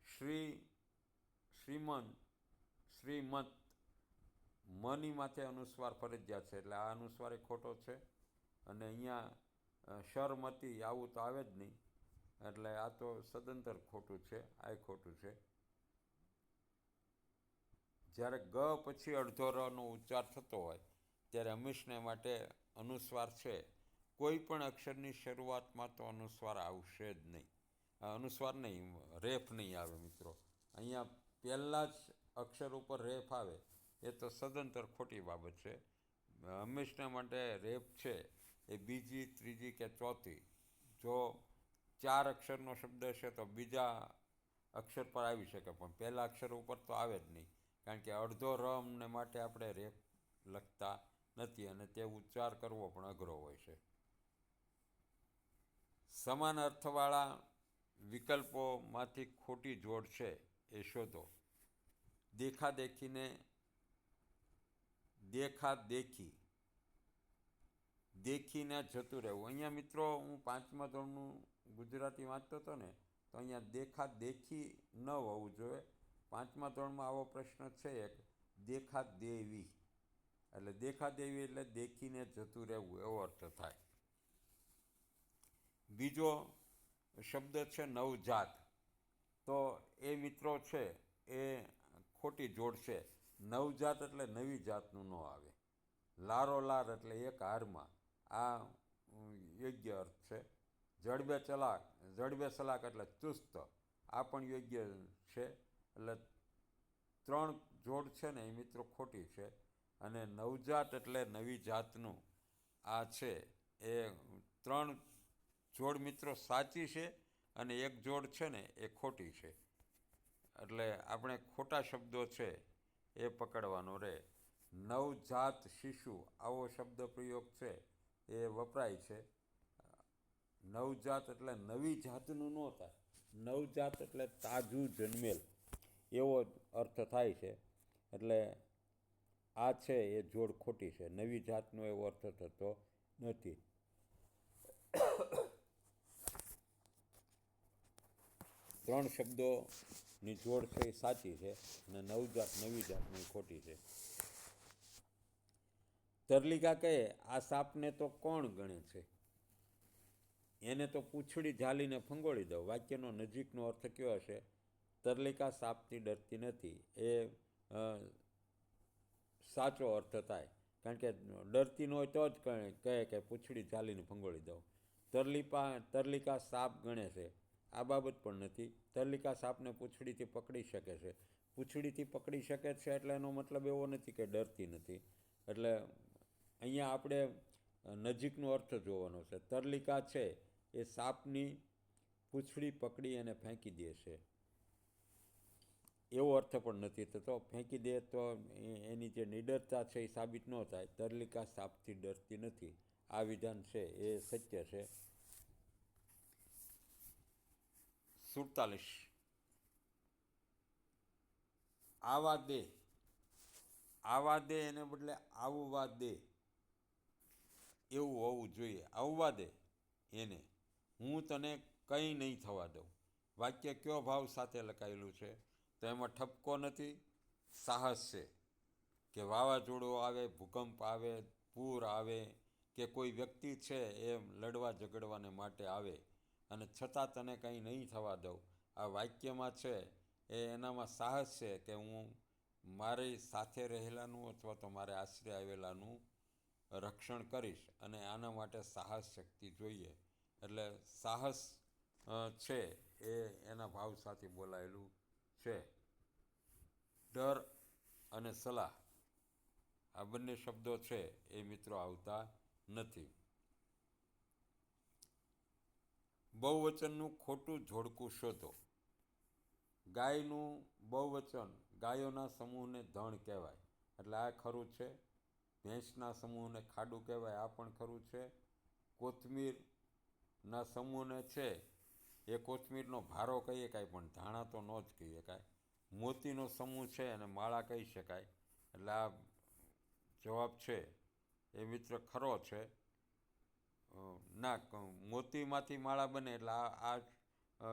શ્રીમંત શ્રીમત મની માથે અનુસ્વાર ફરજિયાત છે, એટલે આ અનુસ્વાર એ ખોટો છે. અને અહીંયા શરમતી આવું તો આવે જ નહીં, એટલે આ તો સદંતર ખોટું છે, આ ખોટું છે. જ્યારે ગ પછી અડધો રનો ઉચ્ચાર થતો હોય ત્યારે હંમેશને માટે અનુસ્વાર છે. કોઈ પણ અક્ષરની શરૂઆતમાં તો અનુસ્વાર આવશે જ નહીં. અનુસ્વાર નહીં, રેફ નહીં આવે મિત્રો. અહીંયા પહેલાં જ અક્ષર ઉપર રેફ આવે એ તો સદંતર ખોટી બાબત છે. હંમેશના માટે રેફ છે એ બીજી, ત્રીજી કે ચોથી. જો 4 અક્ષરનો શબ્દ હશે તો બીજા અક્ષર પર આવી શકે, પણ પહેલા અક્ષર ઉપર તો આવે જ નહીં. કારણ કે અડધો રમને માટે આપણે રેફ લખતા નથી અને તે ઉચ્ચાર કરવો પણ અઘરો હોય છે. સમાન અર્થવાળા વિકલ્પોમાંથી ખોટી જોડ છે એ શોધો. દેખાદેખીને દેખાદેખી, દેખીને જતું રહેવું. અહીંયા મિત્રો હું 5મા ધોરણનું ગુજરાતી વાંચતો હતો ને, તો અહીંયા દેખાદેખી ન હોવું જોઈએ. 5મા ધોરણમાં આવો પ્રશ્ન છે એક, દેખાદેવી. એટલે દેખાદેવી એટલે દેખીને જતું રહેવું એવો અર્થ થાય. બીજો શબ્દ છે નવજાત. તો એ મિત્રો છે એ ખોટી જોડ છે. નવજાત એટલે નવી જાતનું ન આવે. લારો લાર એટલે એક હારમાં, આ યોગ્ય અર્થ છે. જડબે સલાક એટલે ચુસ્ત, આ પણ યોગ્ય છે. એટલે 3 જોડ છે ને એ મિત્રો ખોટી છે. અને નવજાત એટલે નવી જાતનું, આ છે એ 3 જોડ મિત્રો સાચી છે અને એક જોડ છે ને એ ખોટી છે. એટલે આપણે ખોટા શબ્દો છે એ પકડવાનો રહે. નવજાત શિશુ આવો શબ્દ પ્રયોગ છે એ વપરાય છે. નવજાત એટલે નવી જાતનું ન થાય. નવજાત એટલે તાજું જન્મેલ એવો અર્થ થાય છે. એટલે આ છે એ જોડ ખોટી છે. નવી જાતનો એવો અર્થ થતો નથી. ત્રણ શબ્દોની જોડ છે એ સાચી છે અને નવજાત નવી જાતની ખોટી છે. તરલિકા કહે, આ સાપને તો કોણ ગણે છે? એને તો પૂંછડી ઝાલીને ફંગોળી દો. વાક્યનો નજીકનો અર્થ કયો હશે? તરલિકા સાપથી ડરતી નથી, એ સાચો અર્થ થાય. કારણ કે ડરતી ન હોય તો જ કહે કે પૂંછડી ઝાલીને ફંગોળી દો. તરલિકા સાપ ગણે છે, આ બાબત પણ નથી. તરલિકા સાપને પૂંછડીથી પકડી શકે છે. પૂંછડીથી પકડી શકે છે એટલે એનો મતલબ એવો નથી કે ડરતી નથી. એટલે અહીંયા આપણે નજીકનો અર્થ જોવાનો છે. તરલિકા છે એ સાપની પૂંછડી પકડી અને ફેંકી દે છે, એવો અર્થ પણ નથી થતો. ફેંકી દે તો એની જે નિડરતા છે એ સાબિત ન થાય. તરલિકા સાપથી ડરતી નથી, આ વિધાન છે એ સત્ય છે. 47. આવા દે. આવા દે એને બદલે આવવા દે એવું હોવું જોઈએ. આવવા દે એને, હું તને કંઈ નહીં થવા દઉં. વાક્ય કયો ભાવ સાથે લખાયેલું છે? તો એમાં ઠપકો નથી, સાહસ છે. કે વાવાઝોડું આવે, ભૂકંપ આવે, પૂર આવે, કે કોઈ વ્યક્તિ છે એ લડવા ઝઘડવાને માટે આવે અને છતાં તને કંઈ નહીં થવા દઉં. આ વાક્યમાં છે એ એનામાં સાહસ છે કે હું મારી સાથે રહેલાનું અથવા તો મારે આશરે આવેલાનું રક્ષણ કરીશ, અને આના માટે સાહસ શક્તિ જોઈએ. એટલે સાહસ છે એ એના ભાવ સાથે બોલાયેલું છે. ડર અને સલાહ, આ બંને શબ્દો છે એ મિત્રો આવતા નથી. બહુવચનનું ખોટું જોડકું શોધો. ગાયનું બહુવચન, ગાયોના સમૂહને ધણ કહેવાય, એટલે આ ખરું છે. ભેંસના સમૂહને ખાડું કહેવાય, આ પણ ખરું છે. કોથમીરના સમૂહને છે એ કોથમીરનો ભારો કહી શકાય, પણ ધાણા તો ન જ કહી શકાય. મોતીનો સમૂહ છે અને માળા કહી શકાય, એટલે આ જવાબ છે એ મિત્ર ખરો છે. ના, મોતીમાંથી માળા બને એટલે આ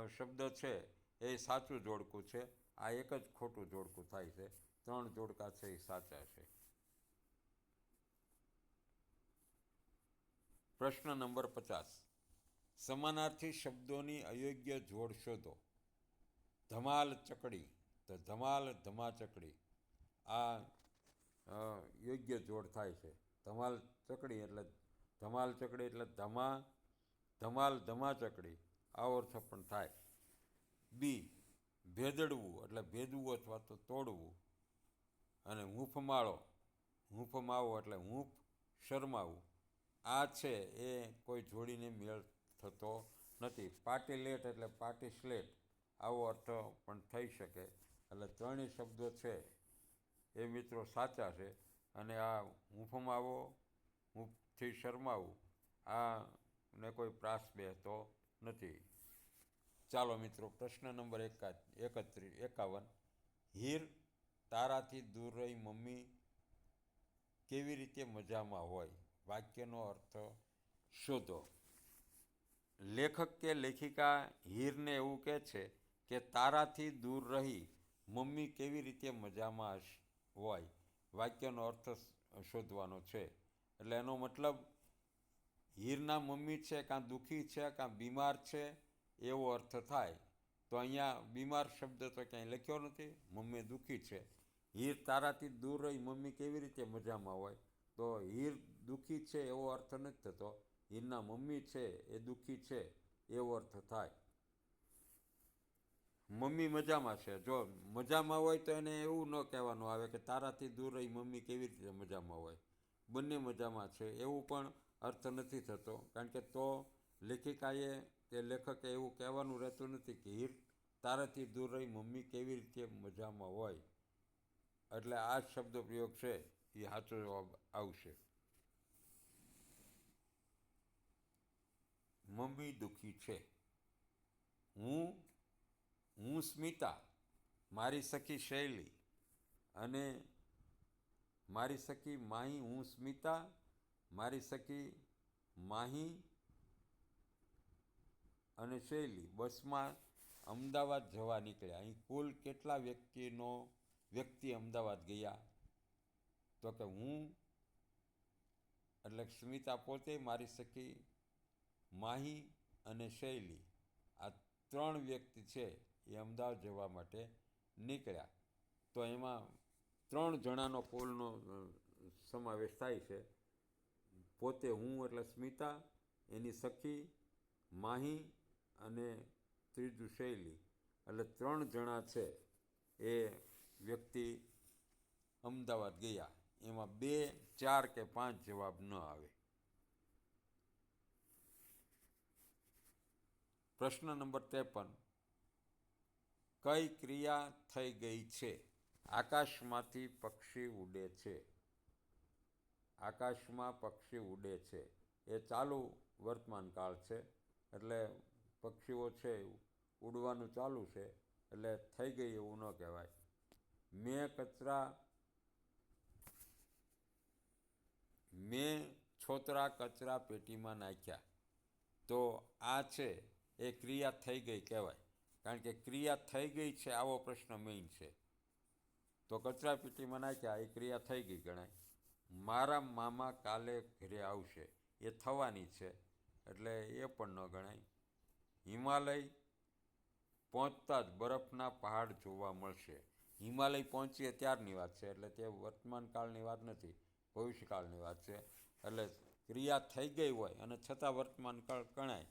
શબ્દ છે એ સાચું જોડકું છે. આ એક જ ખોટું જોડકું થાય છે. 3 જોડકા છે એ સાચા છે. પ્રશ્ન નંબર 50. સમાનાર્થી શબ્દોની અયોગ્ય જોડ શોધો. ધમાલ ચકડી, તો ધમાલ ધમાચકડી, આ યોગ્ય જોડ થાય છે. ધમાલ ચકડી એટલે ધમાલ ચકડી એટલે ધમાલ ધમાચકડી, આવો અર્થ પણ થાય. બી, ભેદડવું એટલે ભેદવું અથવા તો તોડવું. અને હૂંફમાળો, હૂંફમાવો એટલે હૂંફ શરમાવું. આ છે એ કોઈ જોડીને મેળ થતો નથી. પાટીલેટ એટલે પાટી સ્લેટ, આવો અર્થ પણ થઈ શકે. એટલે ત્રણેય શબ્દો છે એ મિત્રો સાચા છે. અને આ હૂંફમાવો, હૂંફથી શરમાવું, આ ને કોઈ પ્રાસ બેહતો નથી. ચાલો મિત્રો, પ્રશ્ન નંબર 51. હીર, તારાથી દૂર રહી મમ્મી કેવી રીતે મજામાં હોય? વાક્યનો અર્થ શોધો. લેખક કે લેખિકા હીરને એવું કહે છે કે તારાથી દૂર રહી મમ્મી કેવી રીતે મજામાં હોય. વાક્યનો અર્થ શોધવાનો છે. એટલે એનો મતલબ હીરના મમ્મી છે કાં દુઃખી છે કાં બીમાર છે, એવો અર્થ થાય. તો અહીંયા બીમાર શબ્દ તો ક્યાંય લખ્યો નથી, મમ્મી દુઃખી છે. હીર, તારાથી દૂર રહી મમ્મી કેવી રીતે મજામાં હોય, તો હીર દુઃખી છે એવો અર્થ નથી થતો. હીરના મમ્મી છે એ દુઃખી છે એવો અર્થ થાય. મમ્મી મજામાં છે, જો મજામાં હોય તો એને એવું ન કહેવાનું આવે કે તારાથી દૂર રહી મમ્મી કેવી રીતે મજામાં હોય. બંને મજામાં છે એવું પણ અર્થ નથી થતો, કારણ કે તો લેખિકાએ કે લેખકે એવું કહેવાનું રહેતું નથી કે હીર, તારાથી દૂર રહી મમ્મી કેવી રીતે મજામાં હોય. એટલે આ શબ્દ પ્રયોગ છે એ સાચો જવાબ આવશે. મમ્મી દુઃખી છે. હું સ્મિતા, મારી સખી શૈલી અને મારી સખી માહી. હું સ્મિતા, મારી સખી માહી અને શૈલી બસમાં અમદાવાદ જવા નીકળ્યા. અહીં કુલ કેટલા વ્યક્તિ અમદાવાદ ગયા? તો કે હું એટલે સ્મિતા પોતે, મારી સખી માહી અને શૈલી, આ 3 વ્યક્તિ છે એ અમદાવાદ જવા માટે નીકળ્યા. તો એમાં 3 જણાનો કુલનો સમાવેશ થાય છે. પોતે હું એટલે સ્મિતા, એની સખી માહી અને ત્રીજું શૈલી, એટલે 3 જણા છે એ વ્યક્તિ અમદાવાદ ગયા. એમાં 2, 4 કે 5 જવાબ ન આવે. પ્રશ્ન નંબર 53, કઈ ક્રિયા થઈ ગઈ છે? આકાશમાંથી પક્ષી ઉડે છે. આકાશમાં પક્ષી ઉડે છે એ ચાલુ વર્તમાનકાળ છે, એટલે પક્ષીઓ છે ઉડવાનું ચાલુ છે, એટલે થઈ ગઈ એવું ન કહેવાય. મેં છોતરા કચરા પેટીમાં નાખ્યા, તો આ છે એ ક્રિયા થઈ ગઈ કહેવાય, કારણ કે ક્રિયા થઈ ગઈ છે આવો પ્રશ્ન મેઇન છે. તો કચરા પેટીમાં નાખ્યા એ ક્રિયા થઈ ગઈ ગણાય. મારા મામા કાલે ઘરે આવશે, એ થવાની છે, એટલે એ પણ ન ગણાય. હિમાલય પહોંચતા જ બરફના પહાડ જોવા મળશે. હિમાલય પહોંચીએ ત્યારની વાત છે, એટલે તે વર્તમાનકાળની વાત નથી, ભવિષ્યકાળની વાત છે. એટલે ક્રિયા થઈ ગઈ હોય અને છતાં વર્તમાનકાળ ગણાય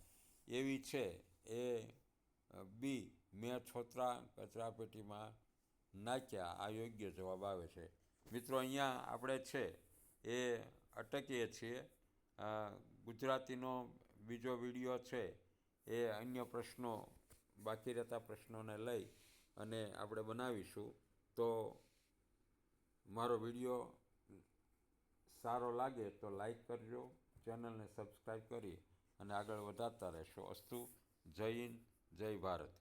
એવી છે એ બી, મેં છોતરા કચરાપેટીમાં નાખ્યા, આ યોગ્ય જવાબ આવે છે. મિત્રો, અહીંયા આપણે છે એ અટકીએ છીએ. ગુજરાતીનો બીજો વિડીયો છે એ અન્ય પ્રશ્નો, બાકી રહેતા પ્રશ્નોને લઈ અને આપણે બનાવીશું. તો મારો વિડીયો સારો લાગે તો લાઈક કરજો, ચેનલને સબસ્ક્રાઈબ કરી અને આગળ વધારતા રહેશો. અસ્તુ. જય હિન્દ, જય ભારત.